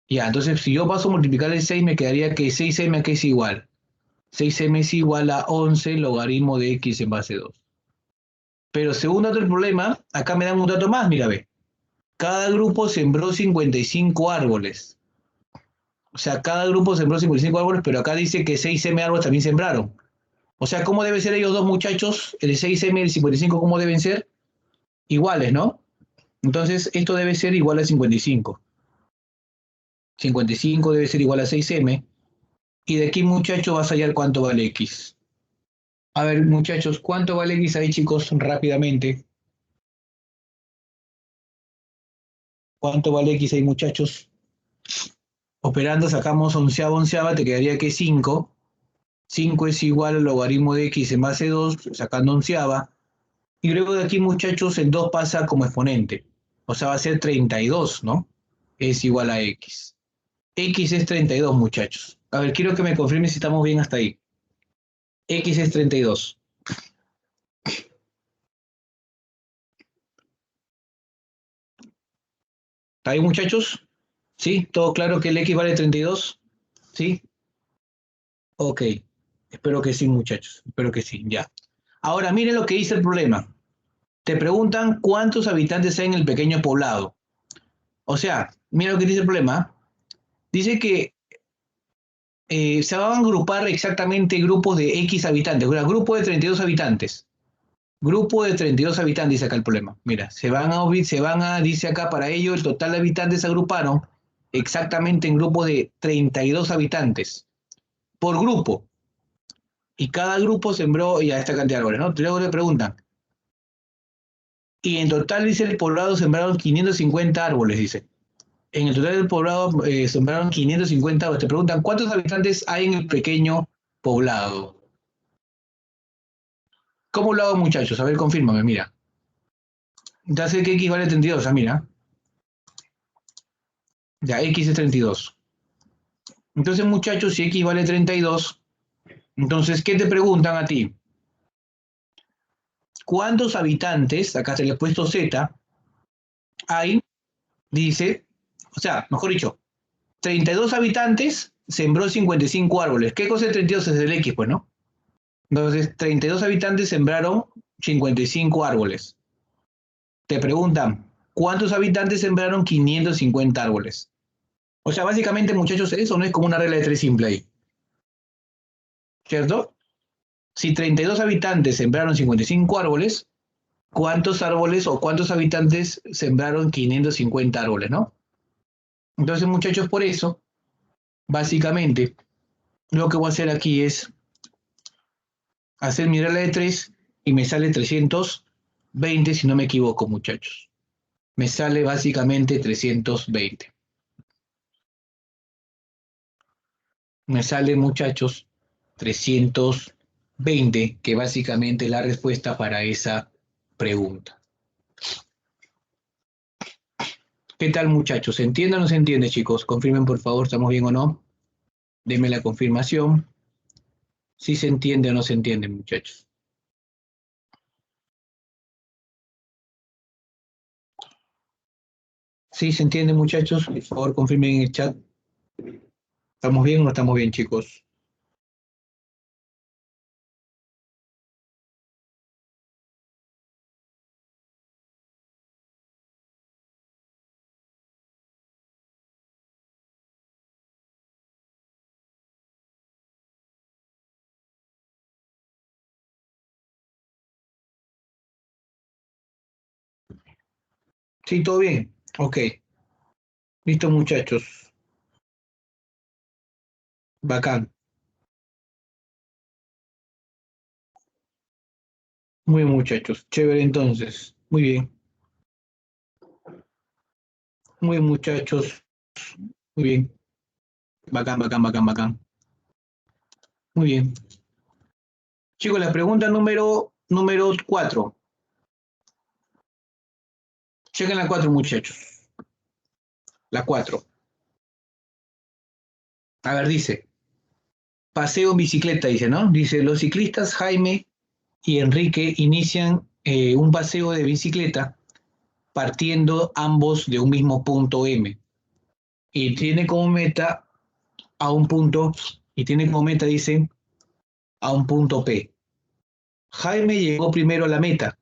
Ya, entonces si yo paso a multiplicar el 6 me quedaría que 6m aquí es igual. 6m es igual a 11 logaritmo de x en base 2. Pero según dato del problema, acá me dan un dato más, mira, ve. Cada grupo sembró 55 árboles. O sea, cada grupo sembró 55 árboles, pero acá dice que 6m árboles también sembraron. O sea, ¿cómo deben ser ellos dos, muchachos? El 6m y el 55, ¿cómo deben ser? Iguales, ¿no? Entonces, esto debe ser igual a 55. 55 debe ser igual a 6m. Y de aquí, muchachos, vas a hallar cuánto vale x. A ver, muchachos, ¿cuánto vale x ahí, chicos? Rápidamente. ¿Cuánto vale x ahí, muchachos? Operando sacamos onceava, onceava, te quedaría que 5. 5 es igual al logaritmo de x en base 2, sacando onceava. Y luego de aquí, muchachos, el 2 pasa como exponente. O sea, va a ser 32, ¿no? Es igual a x. X es 32, muchachos. A ver, quiero que me confirmen si estamos bien hasta ahí. X es 32. ¿Está ahí, muchachos? ¿Sí? ¿Todo claro que el x vale 32? ¿Sí? Ok. Espero que sí, muchachos. Espero que sí, ya. Ahora, miren lo que dice el problema. Te preguntan cuántos habitantes hay en el pequeño poblado. O sea, mira lo que dice el problema. Dice que se van a agrupar exactamente grupos de X habitantes. O sea, grupo de 32 habitantes. Grupo de 32 habitantes, dice acá el problema. Mira, dice acá, para ello el total de habitantes se agruparon exactamente en grupos de 32 habitantes por grupo. Y cada grupo sembró ya esta cantidad de árboles, ¿no? Luego le preguntan. Y en total, dice el poblado, sembraron 550 árboles, dice. En el total del poblado sembraron 550 árboles. Te preguntan, ¿cuántos habitantes hay en el pequeño poblado? ¿Cómo lo hago, muchachos? A ver, confírmame, mira. Ya sé que X vale 32, mira. Ya, X es 32. Entonces, muchachos, si X vale 32, entonces, ¿qué te preguntan a ti? ¿Cuántos habitantes, acá se le ha puesto Z, hay? Dice, o sea, mejor dicho, 32 habitantes sembró 55 árboles. ¿Qué cosa es 32? Es el X, pues, ¿no? Entonces, 32 habitantes sembraron 55 árboles. Te preguntan, ¿cuántos habitantes sembraron 550 árboles? O sea, básicamente, muchachos, eso no es como una regla de tres simple ahí, ¿cierto? Si 32 habitantes sembraron 55 árboles, ¿cuántos árboles o cuántos habitantes sembraron 550 árboles, no? Entonces, muchachos, por eso, básicamente, lo que voy a hacer aquí es hacer mi regla de 3 y me sale 320 si no me equivoco, muchachos. Me sale básicamente 320. Me sale, muchachos, 320, que básicamente es la respuesta para esa pregunta. ¿Qué tal, muchachos? ¿Se entiende o no se entiende, chicos? Confirmen, por favor, ¿estamos bien o no? Denme la confirmación. Si se entiende o no se entiende, muchachos. ¿Sí se entiende, muchachos? Por favor, confirmen en el chat. ¿Estamos bien o no estamos bien, chicos? Sí, todo bien. Ok. Listo, muchachos. Bacán. Muy bien, muchachos. Chévere, entonces. Muy bien. Muy bien, muchachos. Muy bien. Bacán, bacán, bacán, bacán. Muy bien. Chicos, la pregunta número 4. Chequen la 4, muchachos. La 4. A ver, dice. Paseo en bicicleta, dice, ¿no? Dice, los ciclistas Jaime y Enrique inician un paseo de bicicleta partiendo ambos de un mismo punto M. Y tiene como meta a un punto, y tiene como meta, dice, a un punto P. Jaime llegó primero a la meta,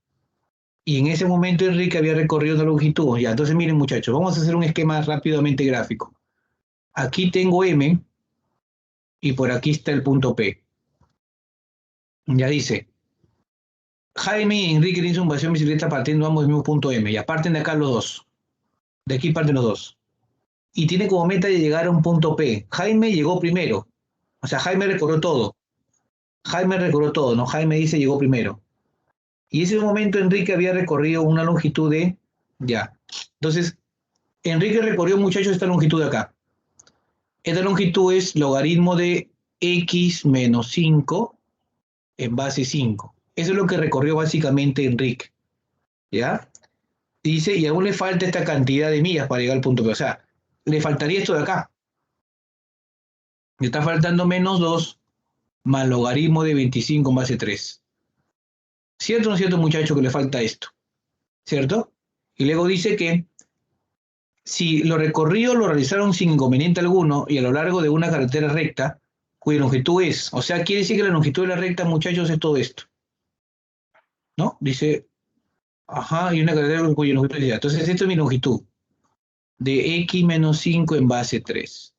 y en ese momento Enrique había recorrido una longitud. Ya, entonces miren, muchachos, vamos a hacer un esquema rápidamente gráfico. Aquí tengo M, y por aquí está el punto P. Ya dice, Jaime y Enrique tienen un paseo en bicicleta partiendo ambos del mismo punto M. Ya parten de acá los dos. De aquí parten los dos. Y tiene como meta de llegar a un punto P. Jaime llegó primero. O sea, Jaime recorrió todo. Jaime recorrió todo, ¿no? Jaime dice llegó primero. Y ese momento Enrique había recorrido una longitud de... Ya. Entonces, Enrique recorrió, muchachos, esta longitud de acá. Esta longitud es logaritmo de x menos 5 en base 5. Eso es lo que recorrió básicamente Enrique. ¿Ya? Dice, y aún le falta esta cantidad de millas para llegar al punto P. O sea, le faltaría esto de acá. Le está faltando menos 2 más logaritmo de 25 en base 3. ¿Cierto o no es cierto, muchacho, que le falta esto? ¿Cierto? Y luego dice que si lo recorrido lo realizaron sin inconveniente alguno y a lo largo de una carretera recta, cuya longitud es, o sea, quiere decir que la longitud de la recta, muchachos, es todo esto, ¿no? Dice, ajá, y una carretera cuya longitud es, entonces esto es mi longitud, de x menos 5 en base 3.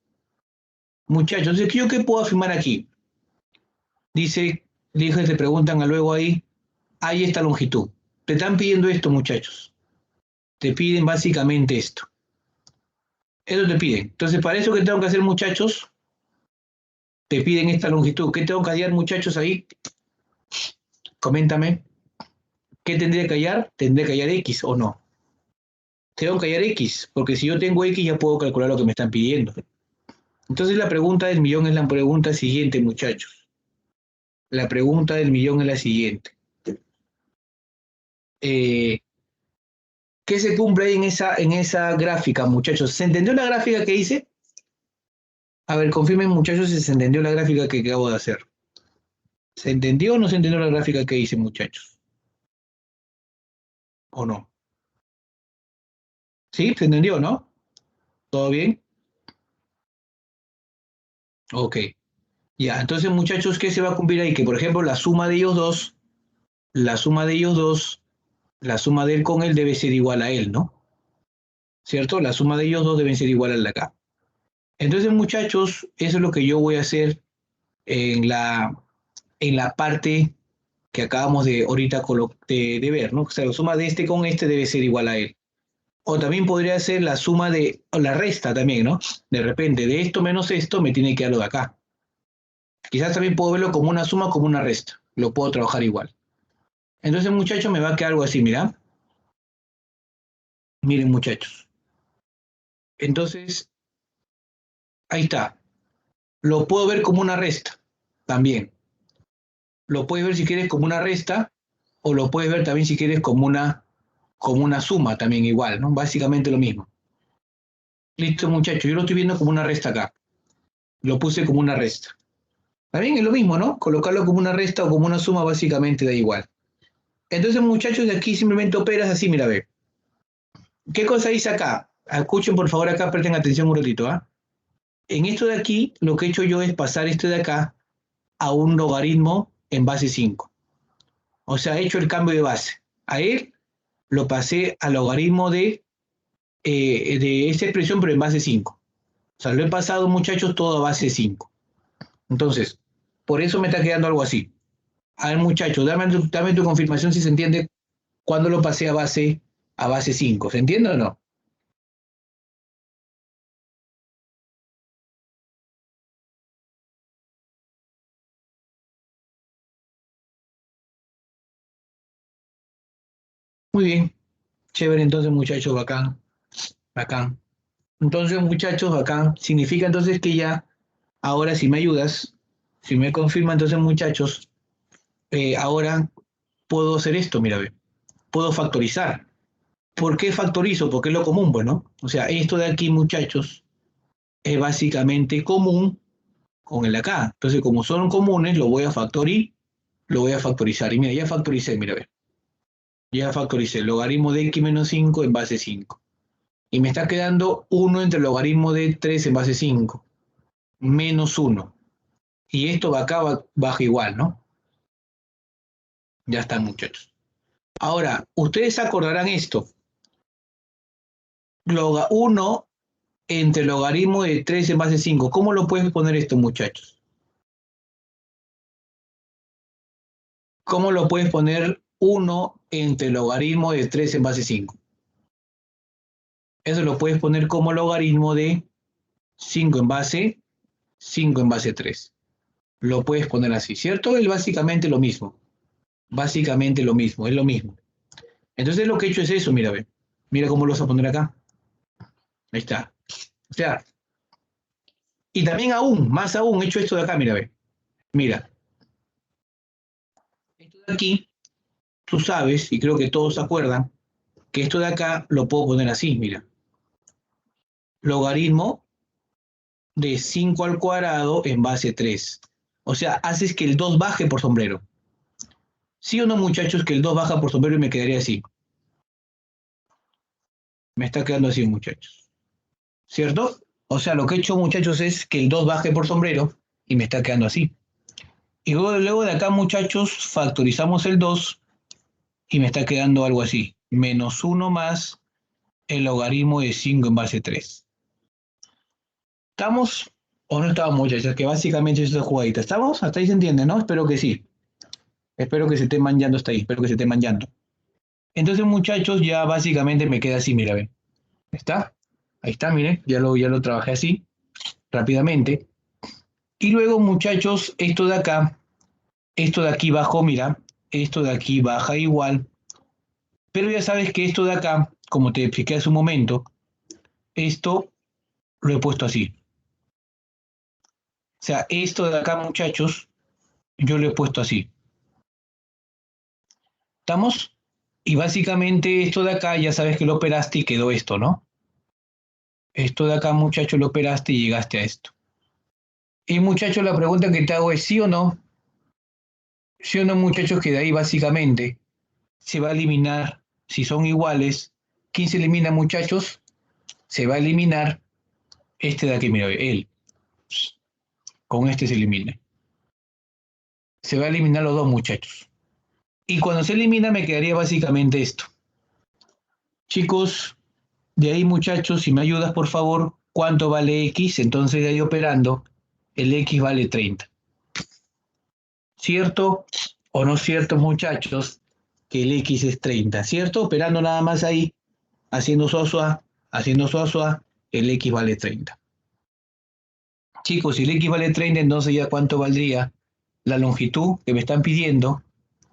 Muchachos, entonces, ¿yo qué puedo afirmar aquí? Dice, te preguntan a luego ahí, hay esta longitud. Te están pidiendo esto, muchachos. Te piden básicamente esto. Eso te piden. Entonces, para eso que tengo que hacer, muchachos, te piden esta longitud. ¿Qué tengo que hallar, muchachos, ahí? Coméntame. ¿Qué tendría que hallar? ¿Tendría que hallar X o no? tengo que hallar X, porque si yo tengo X ya puedo calcular lo que me están pidiendo. Entonces la pregunta del millón es la pregunta siguiente, muchachos. La pregunta del millón es la siguiente. ¿Qué se cumple ahí en esa gráfica, muchachos? ¿Se entendió la gráfica que hice? A ver, confirmen, muchachos, si se entendió la gráfica que acabo de hacer. ¿Se entendió o no se entendió la gráfica que hice, muchachos? ¿O no? ¿Sí? ¿Se entendió, no? ¿Todo bien? Ok. Ya, entonces, muchachos, ¿qué se va a cumplir ahí? Que, por ejemplo, la suma de ellos dos, la suma de ellos dos, la suma de él con él debe ser igual a él, ¿no? ¿Cierto? La suma de ellos dos debe ser igual a la de acá. Entonces, muchachos, eso es lo que yo voy a hacer en la parte que acabamos de ahorita de ver, ¿no? O sea, la suma de este con este debe ser igual a él. O también podría ser la suma o la resta también, ¿no? De repente, de esto menos esto me tiene que dar lo de acá. Quizás también puedo verlo como una suma, como una resta. Lo puedo trabajar igual. Entonces, muchachos, me va a quedar algo así, mira. Miren, muchachos. Entonces, ahí está. Lo puedo ver como una resta también. Lo puedes ver si quieres como una resta o lo puedes ver también si quieres como una suma también igual, ¿no? Básicamente lo mismo. Listo, muchachos, yo lo estoy viendo como una resta acá. Lo puse como una resta. También es lo mismo, ¿no? Colocarlo como una resta o como una suma básicamente da igual. Entonces, muchachos, de aquí simplemente operas así, mira, ve. ¿Qué cosa dice acá? Escuchen, por favor, acá, presten atención un ratito, ¿ah? En esto de aquí, lo que he hecho yo es pasar esto de acá a un logaritmo en base 5. O sea, he hecho el cambio de base. A él lo pasé al logaritmo de esta expresión, pero en base 5. O sea, lo he pasado, muchachos, todo a base 5. Entonces, por eso me está quedando algo así. A ver, muchachos, dame tu confirmación si se entiende cuándo lo pasé a base 5. ¿Se entiende o no? Muy bien. Chévere, entonces, muchachos, bacán, bacán. Entonces, muchachos, bacán. Significa entonces que ya, ahora si me ayudas, si me confirma, entonces, muchachos, ahora puedo hacer esto, mira, ve. Puedo factorizar. ¿Por qué factorizo? Porque es lo común, bueno. O sea, esto de aquí, muchachos, es básicamente común con el de acá. Entonces, como son comunes, lo voy a factorizar. Y mira, ya factoricé, mira, ve. Ya factoricé el logaritmo de x menos 5 en base 5. Y me está quedando 1 entre el logaritmo de 3 en base 5, menos 1. Y esto va acá, baja igual, ¿no? Ya están, muchachos. Ahora, ustedes acordarán esto. 1 entre el logaritmo de 3 en base 5. ¿Cómo lo puedes poner esto, muchachos? ¿Cómo lo puedes poner 1 entre el logaritmo de 3 en base 5? Eso lo puedes poner como logaritmo de 5 en base 3. Lo puedes poner así, ¿cierto? Es básicamente lo mismo. Básicamente lo mismo, es lo mismo. Entonces lo que he hecho es eso, mira, ve. Mira cómo lo vas a poner acá. Ahí está. O sea, y también aún, más aún, he hecho esto de acá, mira, ve. Mira, esto de aquí, tú sabes, y creo que todos se acuerdan, que esto de acá lo puedo poner así, mira. Logaritmo de 5 al cuadrado en base 3. O sea, haces que el 2 baje por sombrero. ¿Sí o no, muchachos, que el 2 baja por sombrero y me quedaría así? Me está quedando así, muchachos. ¿Cierto? O sea, lo que he hecho, muchachos, es que el 2 baje por sombrero y me está quedando así. Y luego de acá, muchachos, factorizamos el 2 y me está quedando algo así. Menos 1 más el logaritmo de 5 en base 3. ¿Estamos o no estamos, muchachos? Que básicamente es esa jugadita. ¿Estamos? Hasta ahí se entiende, ¿no? Espero que sí. Espero que se esté manchando hasta ahí. Espero que se esté manchando. Entonces, muchachos, ya básicamente me queda así, mira, ven. ¿Está? Ahí está, miren. Ya lo trabajé así, rápidamente. Y luego, muchachos, esto de aquí bajó, mira. Esto de aquí baja igual. Pero ya sabes que esto de acá, como te expliqué hace un momento, esto lo he puesto así. O sea, esto de acá, muchachos, yo lo he puesto así. ¿Estamos? Y básicamente esto de acá, ya sabes que lo operaste y quedó esto, ¿no? Esto de acá, muchachos, lo operaste y llegaste a esto. Y muchachos, la pregunta que te hago es sí o no. Sí o no, muchachos, que de ahí básicamente se va a eliminar, si son iguales, ¿quién se elimina, muchachos? Se va a eliminar este de aquí, mira, él. Con este se elimina. Se va a eliminar los dos, muchachos. Y cuando se elimina me quedaría básicamente esto. Chicos, de ahí, muchachos, si me ayudas, por favor, ¿cuánto vale X? Entonces de ahí operando, el X vale 30. ¿Cierto o no cierto, muchachos? Que el X es 30, ¿cierto? Operando nada más ahí, haciendo haciendo el X vale 30. Chicos, si el X vale 30, entonces ya cuánto valdría la longitud que me están pidiendo.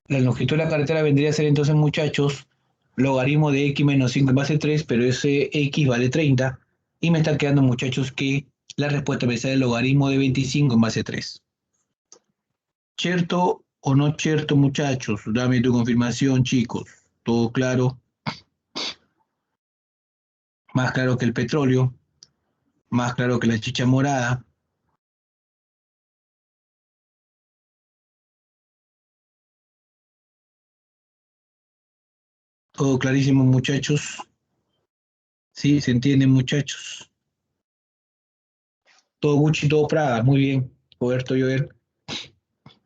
La longitud de la carretera vendría a ser entonces, muchachos, logaritmo de X menos 5 en base 3, pero ese X vale 30. Y me está quedando, muchachos, que la respuesta me sale el logaritmo de 25 en base 3. ¿Cierto o no cierto, muchachos? Dame tu confirmación, chicos. ¿Todo claro? Más claro que el petróleo, más claro que la chicha morada. Todo clarísimo, muchachos. Sí, se entiende, muchachos. Todo Gucci, todo Prada. Muy bien. Roberto Joel,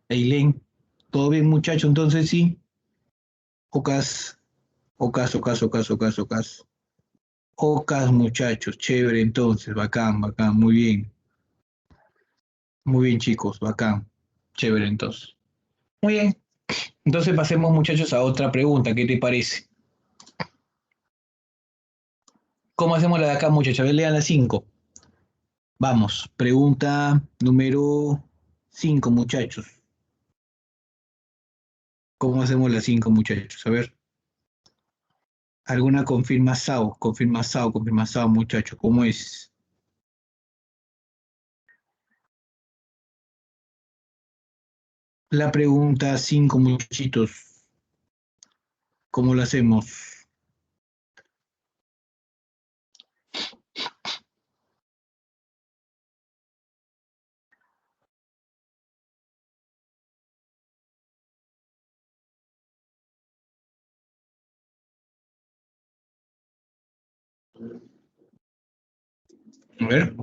Eileen. Todo bien, muchachos. Entonces sí. Ocas, Ocas. Ocas, muchachos. Chévere, entonces. Bacán, bacán. Muy bien. Muy bien, chicos. Bacán. Chévere, entonces. Muy bien. Entonces pasemos, muchachos, a otra pregunta. ¿Qué te parece? ¿Cómo hacemos la de acá, muchachos? A ver, lean la 5. Vamos, pregunta número 5, muchachos. ¿Cómo hacemos la 5, muchachos? A ver, alguna confirma SAO, muchachos. ¿Cómo es? La pregunta 5, muchachitos. ¿Cómo lo hacemos? A ver.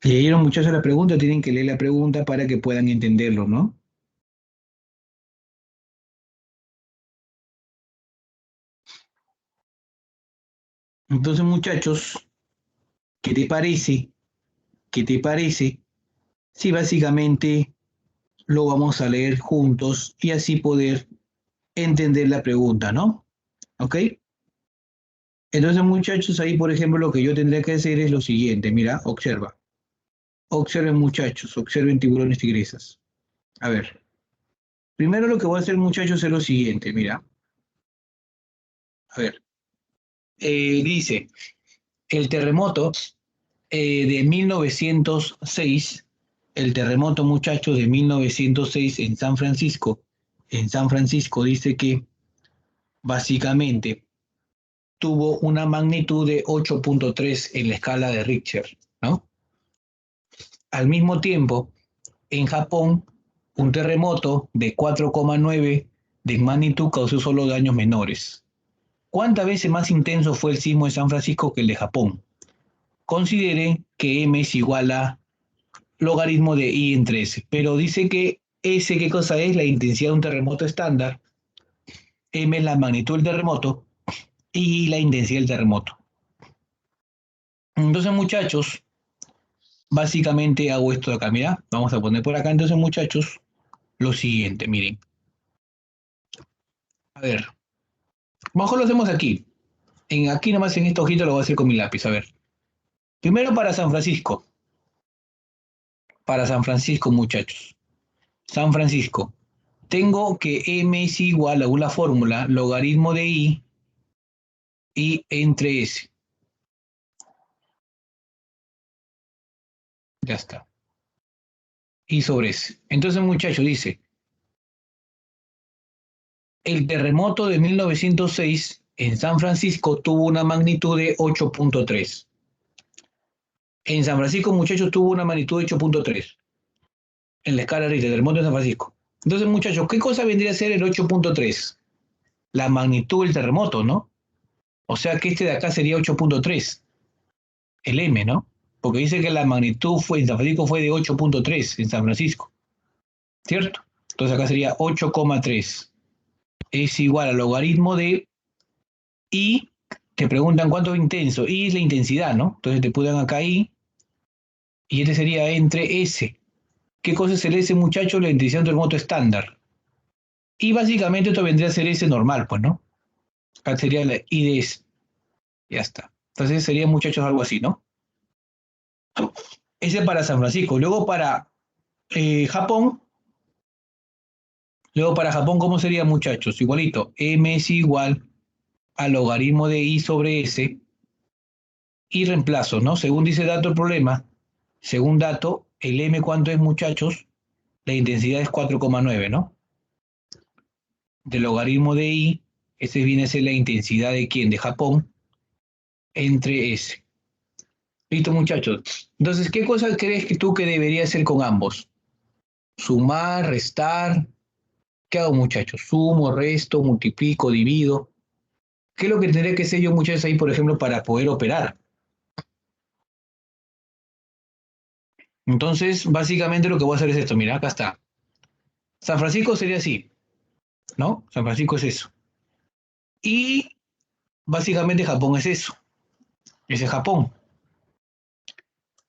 ¿Leyeron, muchachos, la pregunta? Tienen que leer la pregunta para que puedan entenderlo, ¿no? Entonces, muchachos, ¿qué te parece? ¿Qué te parece si básicamente lo vamos a leer juntos y así poder entender la pregunta, ¿no? ¿Ok? Entonces, muchachos, ahí, por ejemplo, lo que yo tendría que hacer es lo siguiente. Mira, observa. Observen, muchachos, observen tiburones tigresas. A ver, primero lo que voy a hacer, muchachos, es lo siguiente. Mira, a ver, dice, el terremoto de 1906, el terremoto, muchachos, de 1906 en San Francisco dice que básicamente tuvo una magnitud de 8.3 en la escala de Richter, ¿no? Al mismo tiempo, en Japón, un terremoto de 4,9 de magnitud causó solo daños menores. ¿Cuántas veces más intenso fue el sismo de San Francisco que el de Japón? Considere que m es igual a logaritmo de i entre s, pero dice que s, ¿qué cosa es? La intensidad de un terremoto estándar, m es la magnitud del terremoto y la intensidad del terremoto. Entonces, muchachos, básicamente hago esto de acá. Mira, vamos a poner por acá entonces, muchachos, lo siguiente. Miren, a ver, mejor lo hacemos aquí. Aquí nomás en esta hojita lo voy a hacer con mi lápiz. A ver, primero para San Francisco. Para San Francisco, muchachos. San Francisco. tengo que M es igual a una fórmula, logaritmo de I entre S. Ya está. I sobre S. Entonces, muchachos, dice, el terremoto de 1906 en San Francisco tuvo una magnitud de 8.3. En San Francisco, muchachos, tuvo una magnitud de 8.3 en la escala Richter, del terremoto de San Francisco. Entonces, muchachos, ¿qué cosa vendría a ser el 8.3? La magnitud del terremoto, ¿no? O sea que este de acá sería 8.3, el M, ¿no? Porque dice que la magnitud en San Francisco fue de 8.3 en San Francisco, ¿cierto? Entonces acá sería 8,3. Es igual al logaritmo de I. Te preguntan cuánto es intenso. I es la intensidad, ¿no? Entonces te ponen acá I. Y este sería entre S. ¿Qué cosa es el S, muchachos? La intensidad del terremoto estándar. Y básicamente esto vendría a ser S normal, pues, ¿no? Acá sería la I de S. Ya está. Entonces sería, muchachos, algo así, ¿no? Ese para San Francisco. Japón. Luego para Japón, ¿cómo sería, muchachos? Igualito. M es igual al logaritmo de I sobre S y reemplazo, ¿no? Según dice dato el problema, según dato, el M, ¿cuánto es, muchachos? La intensidad es 4,9, ¿no? Del logaritmo de I, ese viene a ser la intensidad de quién, de Japón, entre S. Listo, muchachos. Entonces, ¿qué cosa crees que tú que debería hacer con ambos? Sumar, restar. ¿Qué hago, muchachos? Sumo, resto, multiplico, divido. ¿Qué es lo que tendría que hacer yo, muchachos, ahí, por ejemplo, para poder operar? Entonces, básicamente lo que voy a hacer es esto. Mira, acá está. San Francisco sería así, ¿no? San Francisco es eso. Y básicamente Japón es eso. Ese es Japón.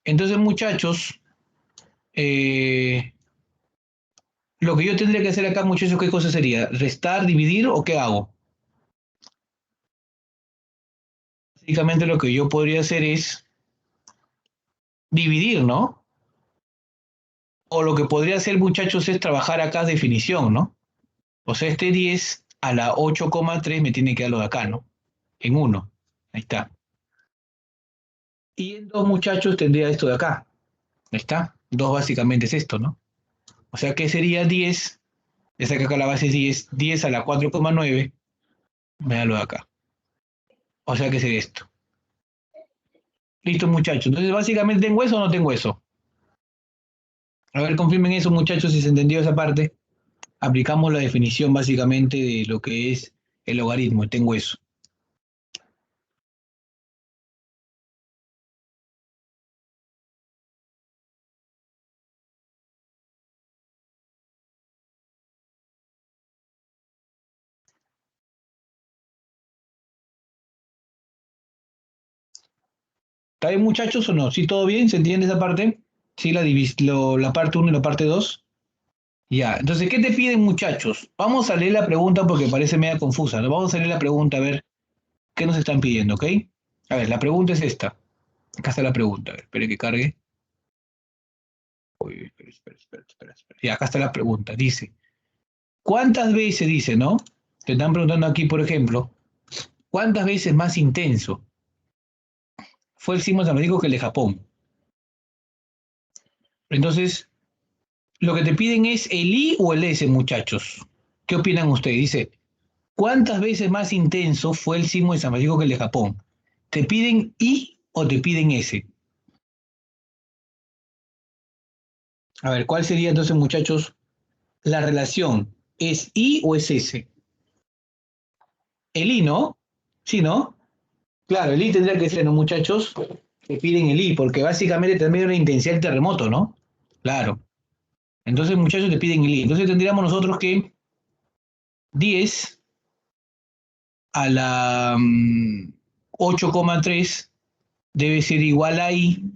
Entonces, muchachos, eh, lo que yo tendría que hacer acá, muchachos, ¿qué cosa sería? ¿Restar, dividir o qué hago? Básicamente lo que yo podría hacer es dividir, ¿no? O lo que podría hacer, muchachos, es trabajar acá definición, ¿no? O sea, este 10 a la 8,3 me tiene que dar lo de acá, ¿no? En uno. Ahí está. Y en 2, muchachos, tendría esto de acá. Ahí está. 2 básicamente es esto, ¿no? O sea que sería 10. Ya saqué acá la base es 10. 10 a la 4,9 me da lo de acá. O sea que sería esto. Listo, muchachos. Entonces, básicamente, ¿tengo eso o no tengo eso? A ver, confirmen eso, muchachos, si se entendió esa parte. Aplicamos la definición básicamente de lo que es el logaritmo. Tengo eso. ¿Está bien, muchachos, o no? ¿Sí todo bien? ¿Se entiende esa parte? ¿Sí la parte uno y la parte 2? Ya, entonces, ¿qué te piden, muchachos? Vamos a leer la pregunta porque parece media confusa, ¿no? Vamos a leer la pregunta a ver qué nos están pidiendo, ¿ok? A ver, la pregunta es esta. Acá está la pregunta. A ver, espere que cargue. Uy, espera. Ya, acá está la pregunta. Dice, ¿cuántas veces, dice, no? Te están preguntando aquí, por ejemplo, ¿cuántas veces más intenso fue el sismo de San Francisco que el de Japón? Entonces, lo que te piden es el I o el S, muchachos. ¿Qué opinan ustedes? Dice, ¿cuántas veces más intenso fue el sismo de San Francisco que el de Japón? ¿Te piden I o te piden S? A ver, ¿cuál sería entonces, muchachos, la relación? ¿Es I o es S? El I, ¿no? Sí, ¿no? Claro, el I tendría que ser, ¿no, muchachos? Te piden el I, porque básicamente también la intensidad del terremoto, ¿no? Claro. Entonces, muchachos, te piden el I. Entonces tendríamos nosotros que 10 a la 8,3 debe ser igual a I,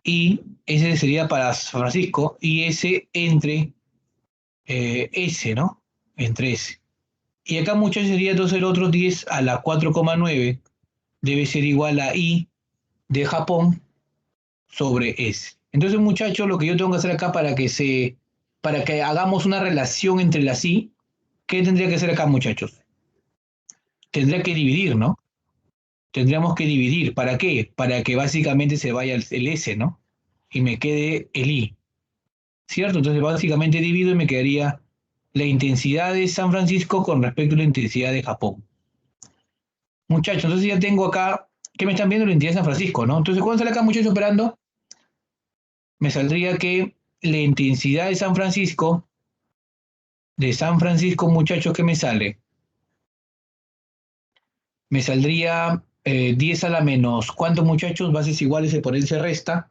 y ese sería para San Francisco, y ese entre S, ¿no? Entre S. Y acá, muchachos, sería entonces el otro 10 a la 4,9 debe ser igual a I de Japón sobre S. Entonces, muchachos, lo que yo tengo que hacer acá para que se para que hagamos una relación entre las I, ¿qué tendría que hacer acá, muchachos? Tendría que dividir, ¿no? Tendríamos que dividir. ¿Para qué? Para que básicamente se vaya el S, ¿no? Y me quede el I, ¿cierto? Entonces básicamente divido y me quedaría la intensidad de San Francisco con respecto a la intensidad de Japón. Muchachos, entonces ya tengo acá, ¿qué me están viendo? La intensidad de San Francisco, ¿no? Entonces, ¿cuánto sale acá, muchachos, operando? Me saldría que la intensidad de San Francisco, muchachos, ¿qué me sale? Me saldría 10 a la menos, ¿cuántos, muchachos? Bases iguales, exponencia resta.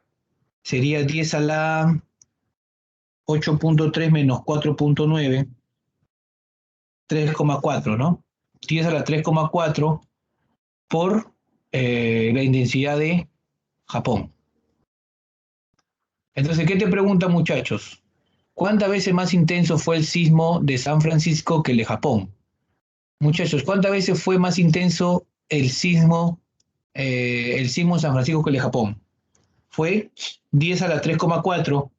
Sería 10 a la 8.3 menos 4.9, 3,4, ¿no? 10 a la 3,4 por la intensidad de Japón. Entonces, ¿qué te pregunta, muchachos? ¿Cuántas veces más intenso fue el sismo de San Francisco que el de Japón? Muchachos, ¿cuántas veces fue más intenso el sismo de San Francisco que el de Japón? Fue 10 a la 3,4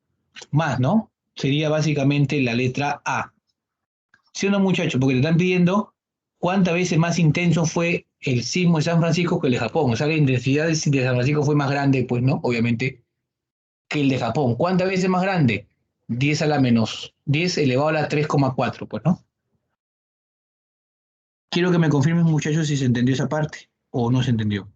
más, ¿no? Sería básicamente la letra A. ¿Sí o no, muchachos? Porque te están pidiendo cuántas veces más intenso fue el sismo de San Francisco que el de Japón. O sea, la intensidad de San Francisco fue más grande, pues, ¿no? Obviamente, que el de Japón. ¿Cuántas veces más grande? 10 a la menos 10 elevado a la 3,4, pues, ¿no? Quiero que me confirmen, muchachos, si se entendió esa parte o no se entendió.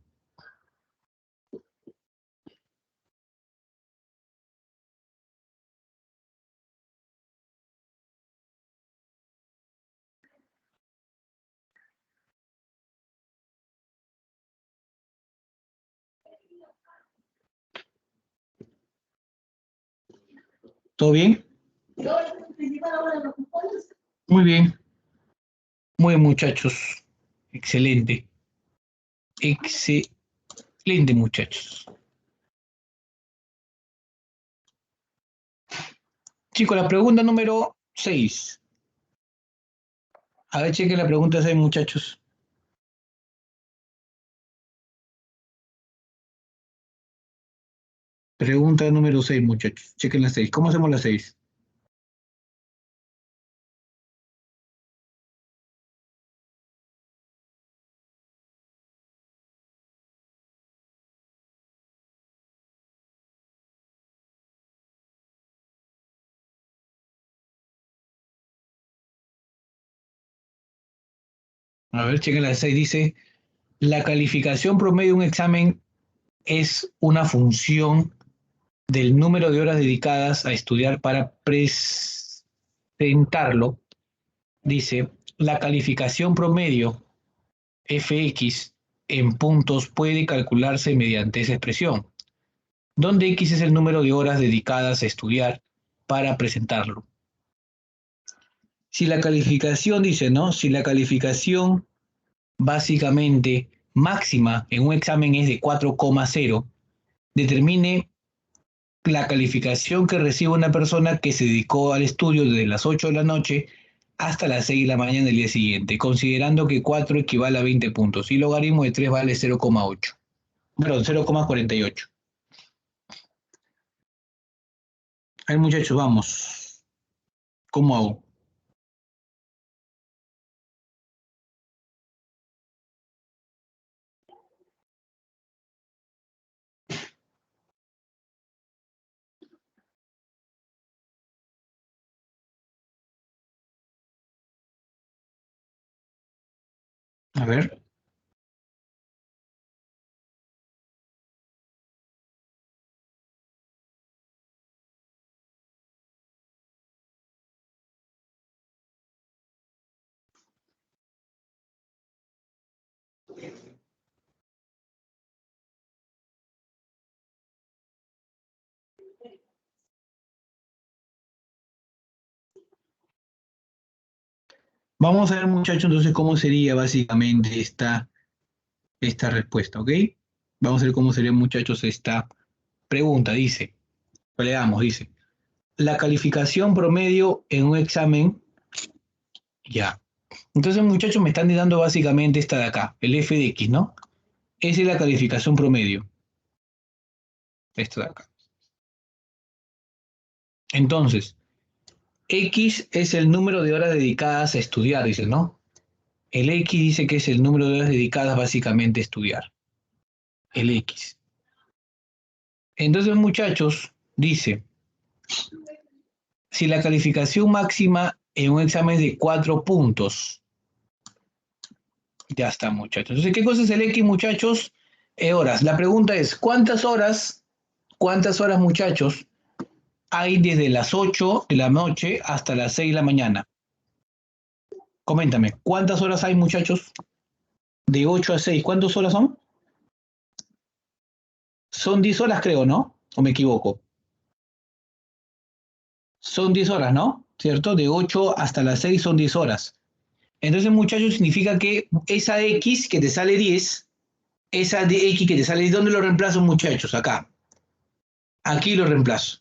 ¿Todo bien? Muy bien. Muy bien, muchachos. Excelente. Excelente, muchachos. Chicos, la pregunta número 6. A ver, chequen la pregunta 6, muchachos. Pregunta número 6, muchachos. Chequen la 6. ¿Cómo hacemos la 6? A ver, chequen la 6. Dice, la calificación promedio de un examen es una función del número de horas dedicadas a estudiar para presentarlo. Dice, la calificación promedio Fx en puntos puede calcularse mediante esa expresión, donde X es el número de horas dedicadas a estudiar para presentarlo. Si la calificación, dice, ¿no? Si la calificación básicamente máxima en un examen es de 4,0, determine la calificación que recibe una persona que se dedicó al estudio desde las 8 de la noche hasta las 6 de la mañana del día siguiente, considerando que 4 equivale a 20 puntos y el logaritmo de 3 vale 0,8. Perdón, 0,48. A ver, muchachos, vamos. ¿Cómo hago? A ver. Vamos a ver, muchachos, entonces cómo sería básicamente esta respuesta, ¿ok? Vamos a ver cómo sería, muchachos, esta pregunta. Dice, leamos, dice, la calificación promedio en un examen, ya. Entonces, muchachos, me están dando básicamente esta de acá, el f de x, ¿no? Esa es la calificación promedio, esta de acá. Entonces, X es el número de horas dedicadas a estudiar, dice, ¿no? El X dice que es el número de horas dedicadas básicamente a estudiar. El X. Entonces, muchachos, dice, si la calificación máxima en un examen es de 4 puntos, ya está, muchachos. Entonces, ¿qué cosa es el X, muchachos? Horas. La pregunta es, cuántas horas, muchachos, hay desde las 8 de la noche hasta las 6 de la mañana? Coméntame, ¿cuántas horas hay, muchachos? De 8 a 6, ¿cuántas horas son? Son 10 horas, creo, ¿no? ¿O me equivoco? Son 10 horas, ¿no? ¿Cierto? De 8 hasta las 6 son 10 horas. Entonces, muchachos, significa que esa X que te sale 10, esa de X que te sale 10, ¿dónde lo reemplazo, muchachos? Acá. Aquí lo reemplazo.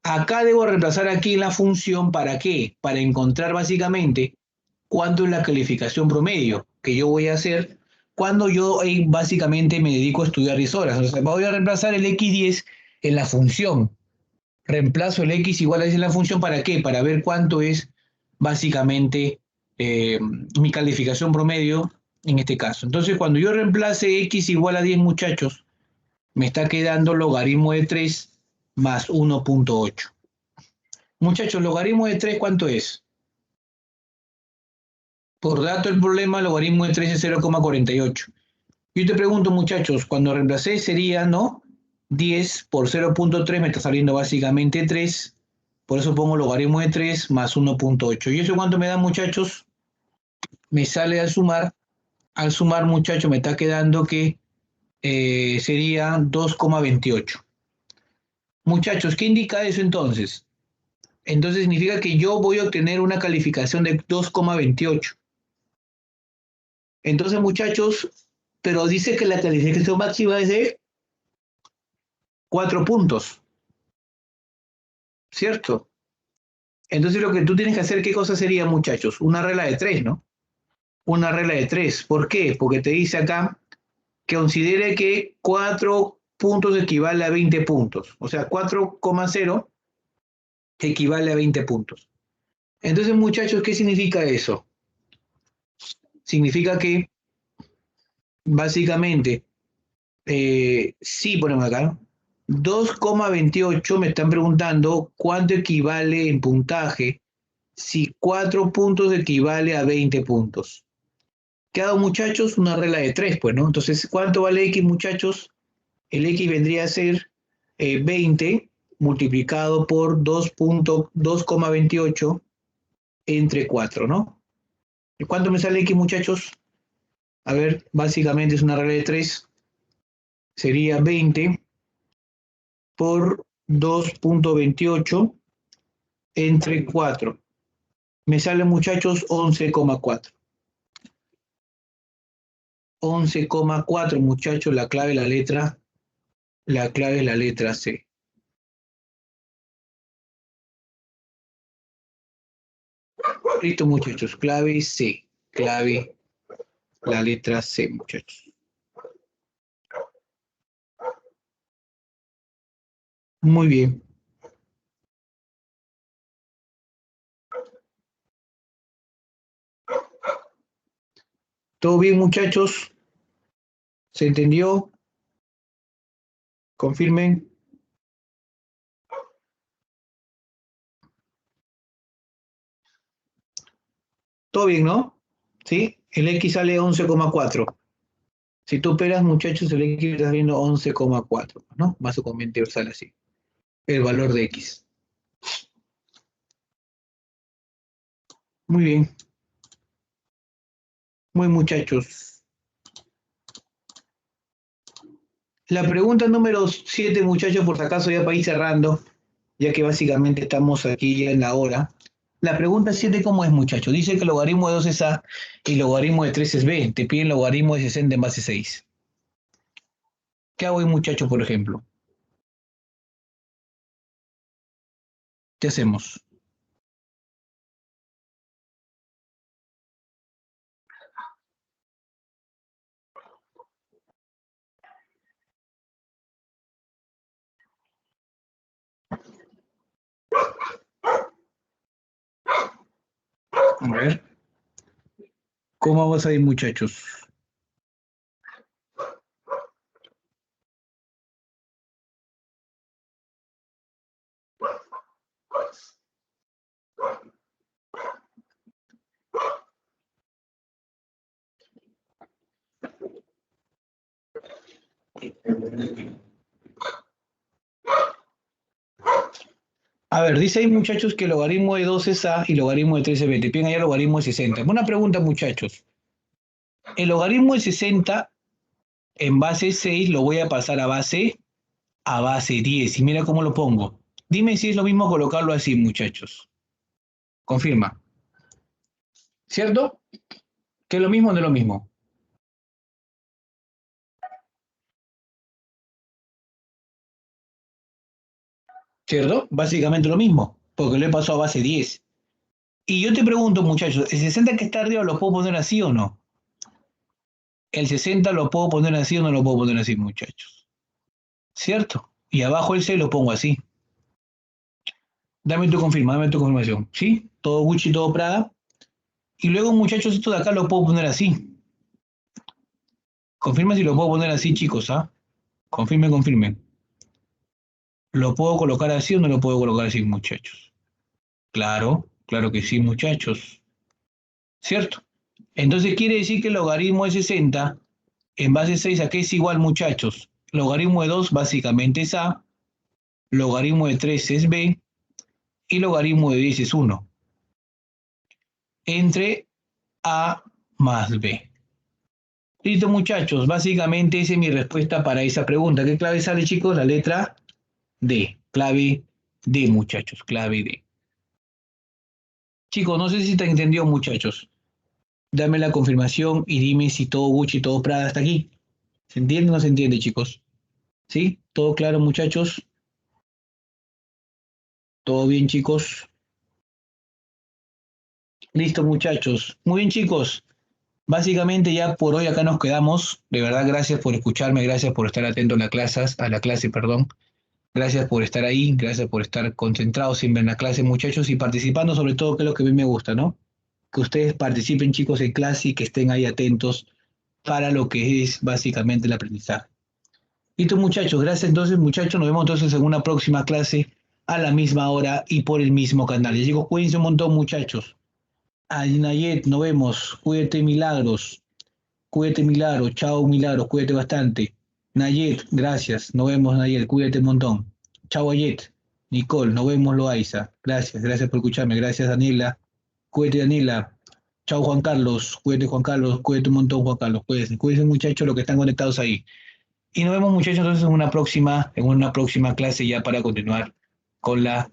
Acá debo reemplazar aquí en la función, ¿para qué? Para encontrar básicamente cuánto es la calificación promedio que yo voy a hacer cuando yo básicamente me dedico a estudiar 10 horas. O sea, voy a reemplazar el X10 en la función. Reemplazo el X igual a 10 en la función, ¿para qué? Para ver cuánto es básicamente mi calificación promedio en este caso. Entonces, cuando yo reemplace X igual a 10, muchachos, me está quedando logaritmo de 3 más 1.8. Muchachos, logaritmo de 3, ¿cuánto es? Por dato el problema, logaritmo de 3 es 0,48. Yo te pregunto, muchachos, cuando reemplacé sería, ¿no? 10 por 0.3 me está saliendo básicamente 3. Por eso pongo logaritmo de 3 más 1.8. ¿Y eso cuánto me da, muchachos? Me sale al sumar, muchachos, me está quedando que sería 2,28. Muchachos, ¿qué indica eso entonces? Entonces significa que yo voy a obtener una calificación de 2,28. Entonces, muchachos, pero dice que la calificación máxima es de 4 puntos, ¿cierto? Entonces lo que tú tienes que hacer, ¿qué cosa sería, muchachos? Una regla de 3, ¿no? Una regla de 3. ¿Por qué? Porque te dice acá que considere que 4 puntos equivale a 20 puntos. O sea, 4,0 equivale a 20 puntos. Entonces, muchachos, ¿qué significa eso? Significa que básicamente, sí, ponemos acá, ¿no? 2,28 me están preguntando cuánto equivale en puntaje si 4 puntos equivale a 20 puntos. ¿Qué hago, muchachos? Una regla de 3, pues, ¿no? Entonces, ¿cuánto vale X, muchachos? El X vendría a ser 20 multiplicado por 2,28 entre 4, ¿no? ¿Y cuánto me sale X, muchachos? A ver, básicamente es una regla de 3. Sería 20 por 2,28 entre 4. Me sale, muchachos, 11,4. 11,4, muchachos, la clave es la letra C. Listo, muchachos, clave C, clave la letra C, muchachos. Muy bien. ¿Todo bien, muchachos? ¿Se entendió? Confirmen. Todo bien, ¿no? ¿Sí? El X sale 11,4. Si tú operas, muchachos, el X está viendo 11,4, ¿no? Básicamente sale así. El valor de X. Muy bien. Muy muchachos. La pregunta número 7, muchachos, por si acaso ya para ir cerrando, ya que básicamente estamos aquí ya en la hora. La pregunta 7, ¿cómo es, muchachos? Dice que el logaritmo de 2 es A y el logaritmo de 3 es B. Te piden logaritmo de 60 en base 6. ¿Qué hago ahí, muchachos, por ejemplo? ¿Qué hacemos? A ver, ¿cómo vamos a ir, muchachos? A ver, dice ahí, muchachos, que el logaritmo de 2 es A y el logaritmo de 3 es B. Te piden allá el logaritmo de 60. Una pregunta, muchachos. El logaritmo de 60 en base 6 lo voy a pasar a base 10. Y mira cómo lo pongo. Dime si es lo mismo colocarlo así, muchachos. Confirma. ¿Cierto? ¿Que es lo mismo o no es lo mismo? ¿Cierto? Básicamente lo mismo, porque lo he pasado a base 10. Y yo te pregunto, muchachos, ¿el 60 que está arriba lo puedo poner así o no? ¿El 60 lo puedo poner así o no lo puedo poner así, muchachos? ¿Cierto? Y abajo el 6 lo pongo así. Dame tu confirmación. ¿Sí? Todo Gucci, todo Prada. Y luego, muchachos, esto de acá lo puedo poner así. Confirma si lo puedo poner así, chicos, ¿ah? Confirme. ¿Lo puedo colocar así o no lo puedo colocar así, muchachos? Claro que sí, muchachos. ¿Cierto? Entonces quiere decir que el logaritmo de 60 en base 6 a qué es igual, muchachos. Logaritmo de 2 básicamente es A, logaritmo de 3 es B y logaritmo de 10 es 1. Entre A más B. Listo, muchachos. Básicamente esa es mi respuesta para esa pregunta. ¿Qué clave sale, chicos? La letra D. Clave D, muchachos. Clave D. Chicos, no sé si te entendió, muchachos. Dame la confirmación y dime si todo Gucci, todo Prada hasta aquí. ¿Se entiende o no se entiende, chicos? ¿Sí? ¿Todo claro, muchachos? ¿Todo bien, chicos? Listo, muchachos. Muy bien, chicos. Básicamente ya por hoy acá nos quedamos. De verdad, gracias por escucharme, gracias por estar atento a la clase, perdón. Gracias por estar ahí, gracias por estar concentrados siempre en la clase, muchachos, y participando sobre todo, que es lo que a mí me gusta, ¿no? Que ustedes participen, chicos, en clase y que estén ahí atentos para lo que es básicamente el aprendizaje. Listo, muchachos. Gracias entonces, muchachos. Nos vemos entonces en una próxima clase a la misma hora y por el mismo canal. Les digo, cuídense un montón, muchachos. Ay, Nayet, nos vemos. Cuídate, Milagros. Cuídate, Milagros. Chao, Milagros. Cuídate bastante. Nayet, gracias. Nos vemos, Nayet. Cuídate un montón. Chao, Ayet. Nicole, nos vemos, Loaiza. Gracias por escucharme. Gracias, Daniela. Cuídate, Daniela. Chao, Juan Carlos. Cuídate, Juan Carlos. Cuídate un montón, Juan Carlos. Cuídense, muchachos, los que están conectados ahí. Y nos vemos, muchachos, entonces en una próxima clase ya para continuar con la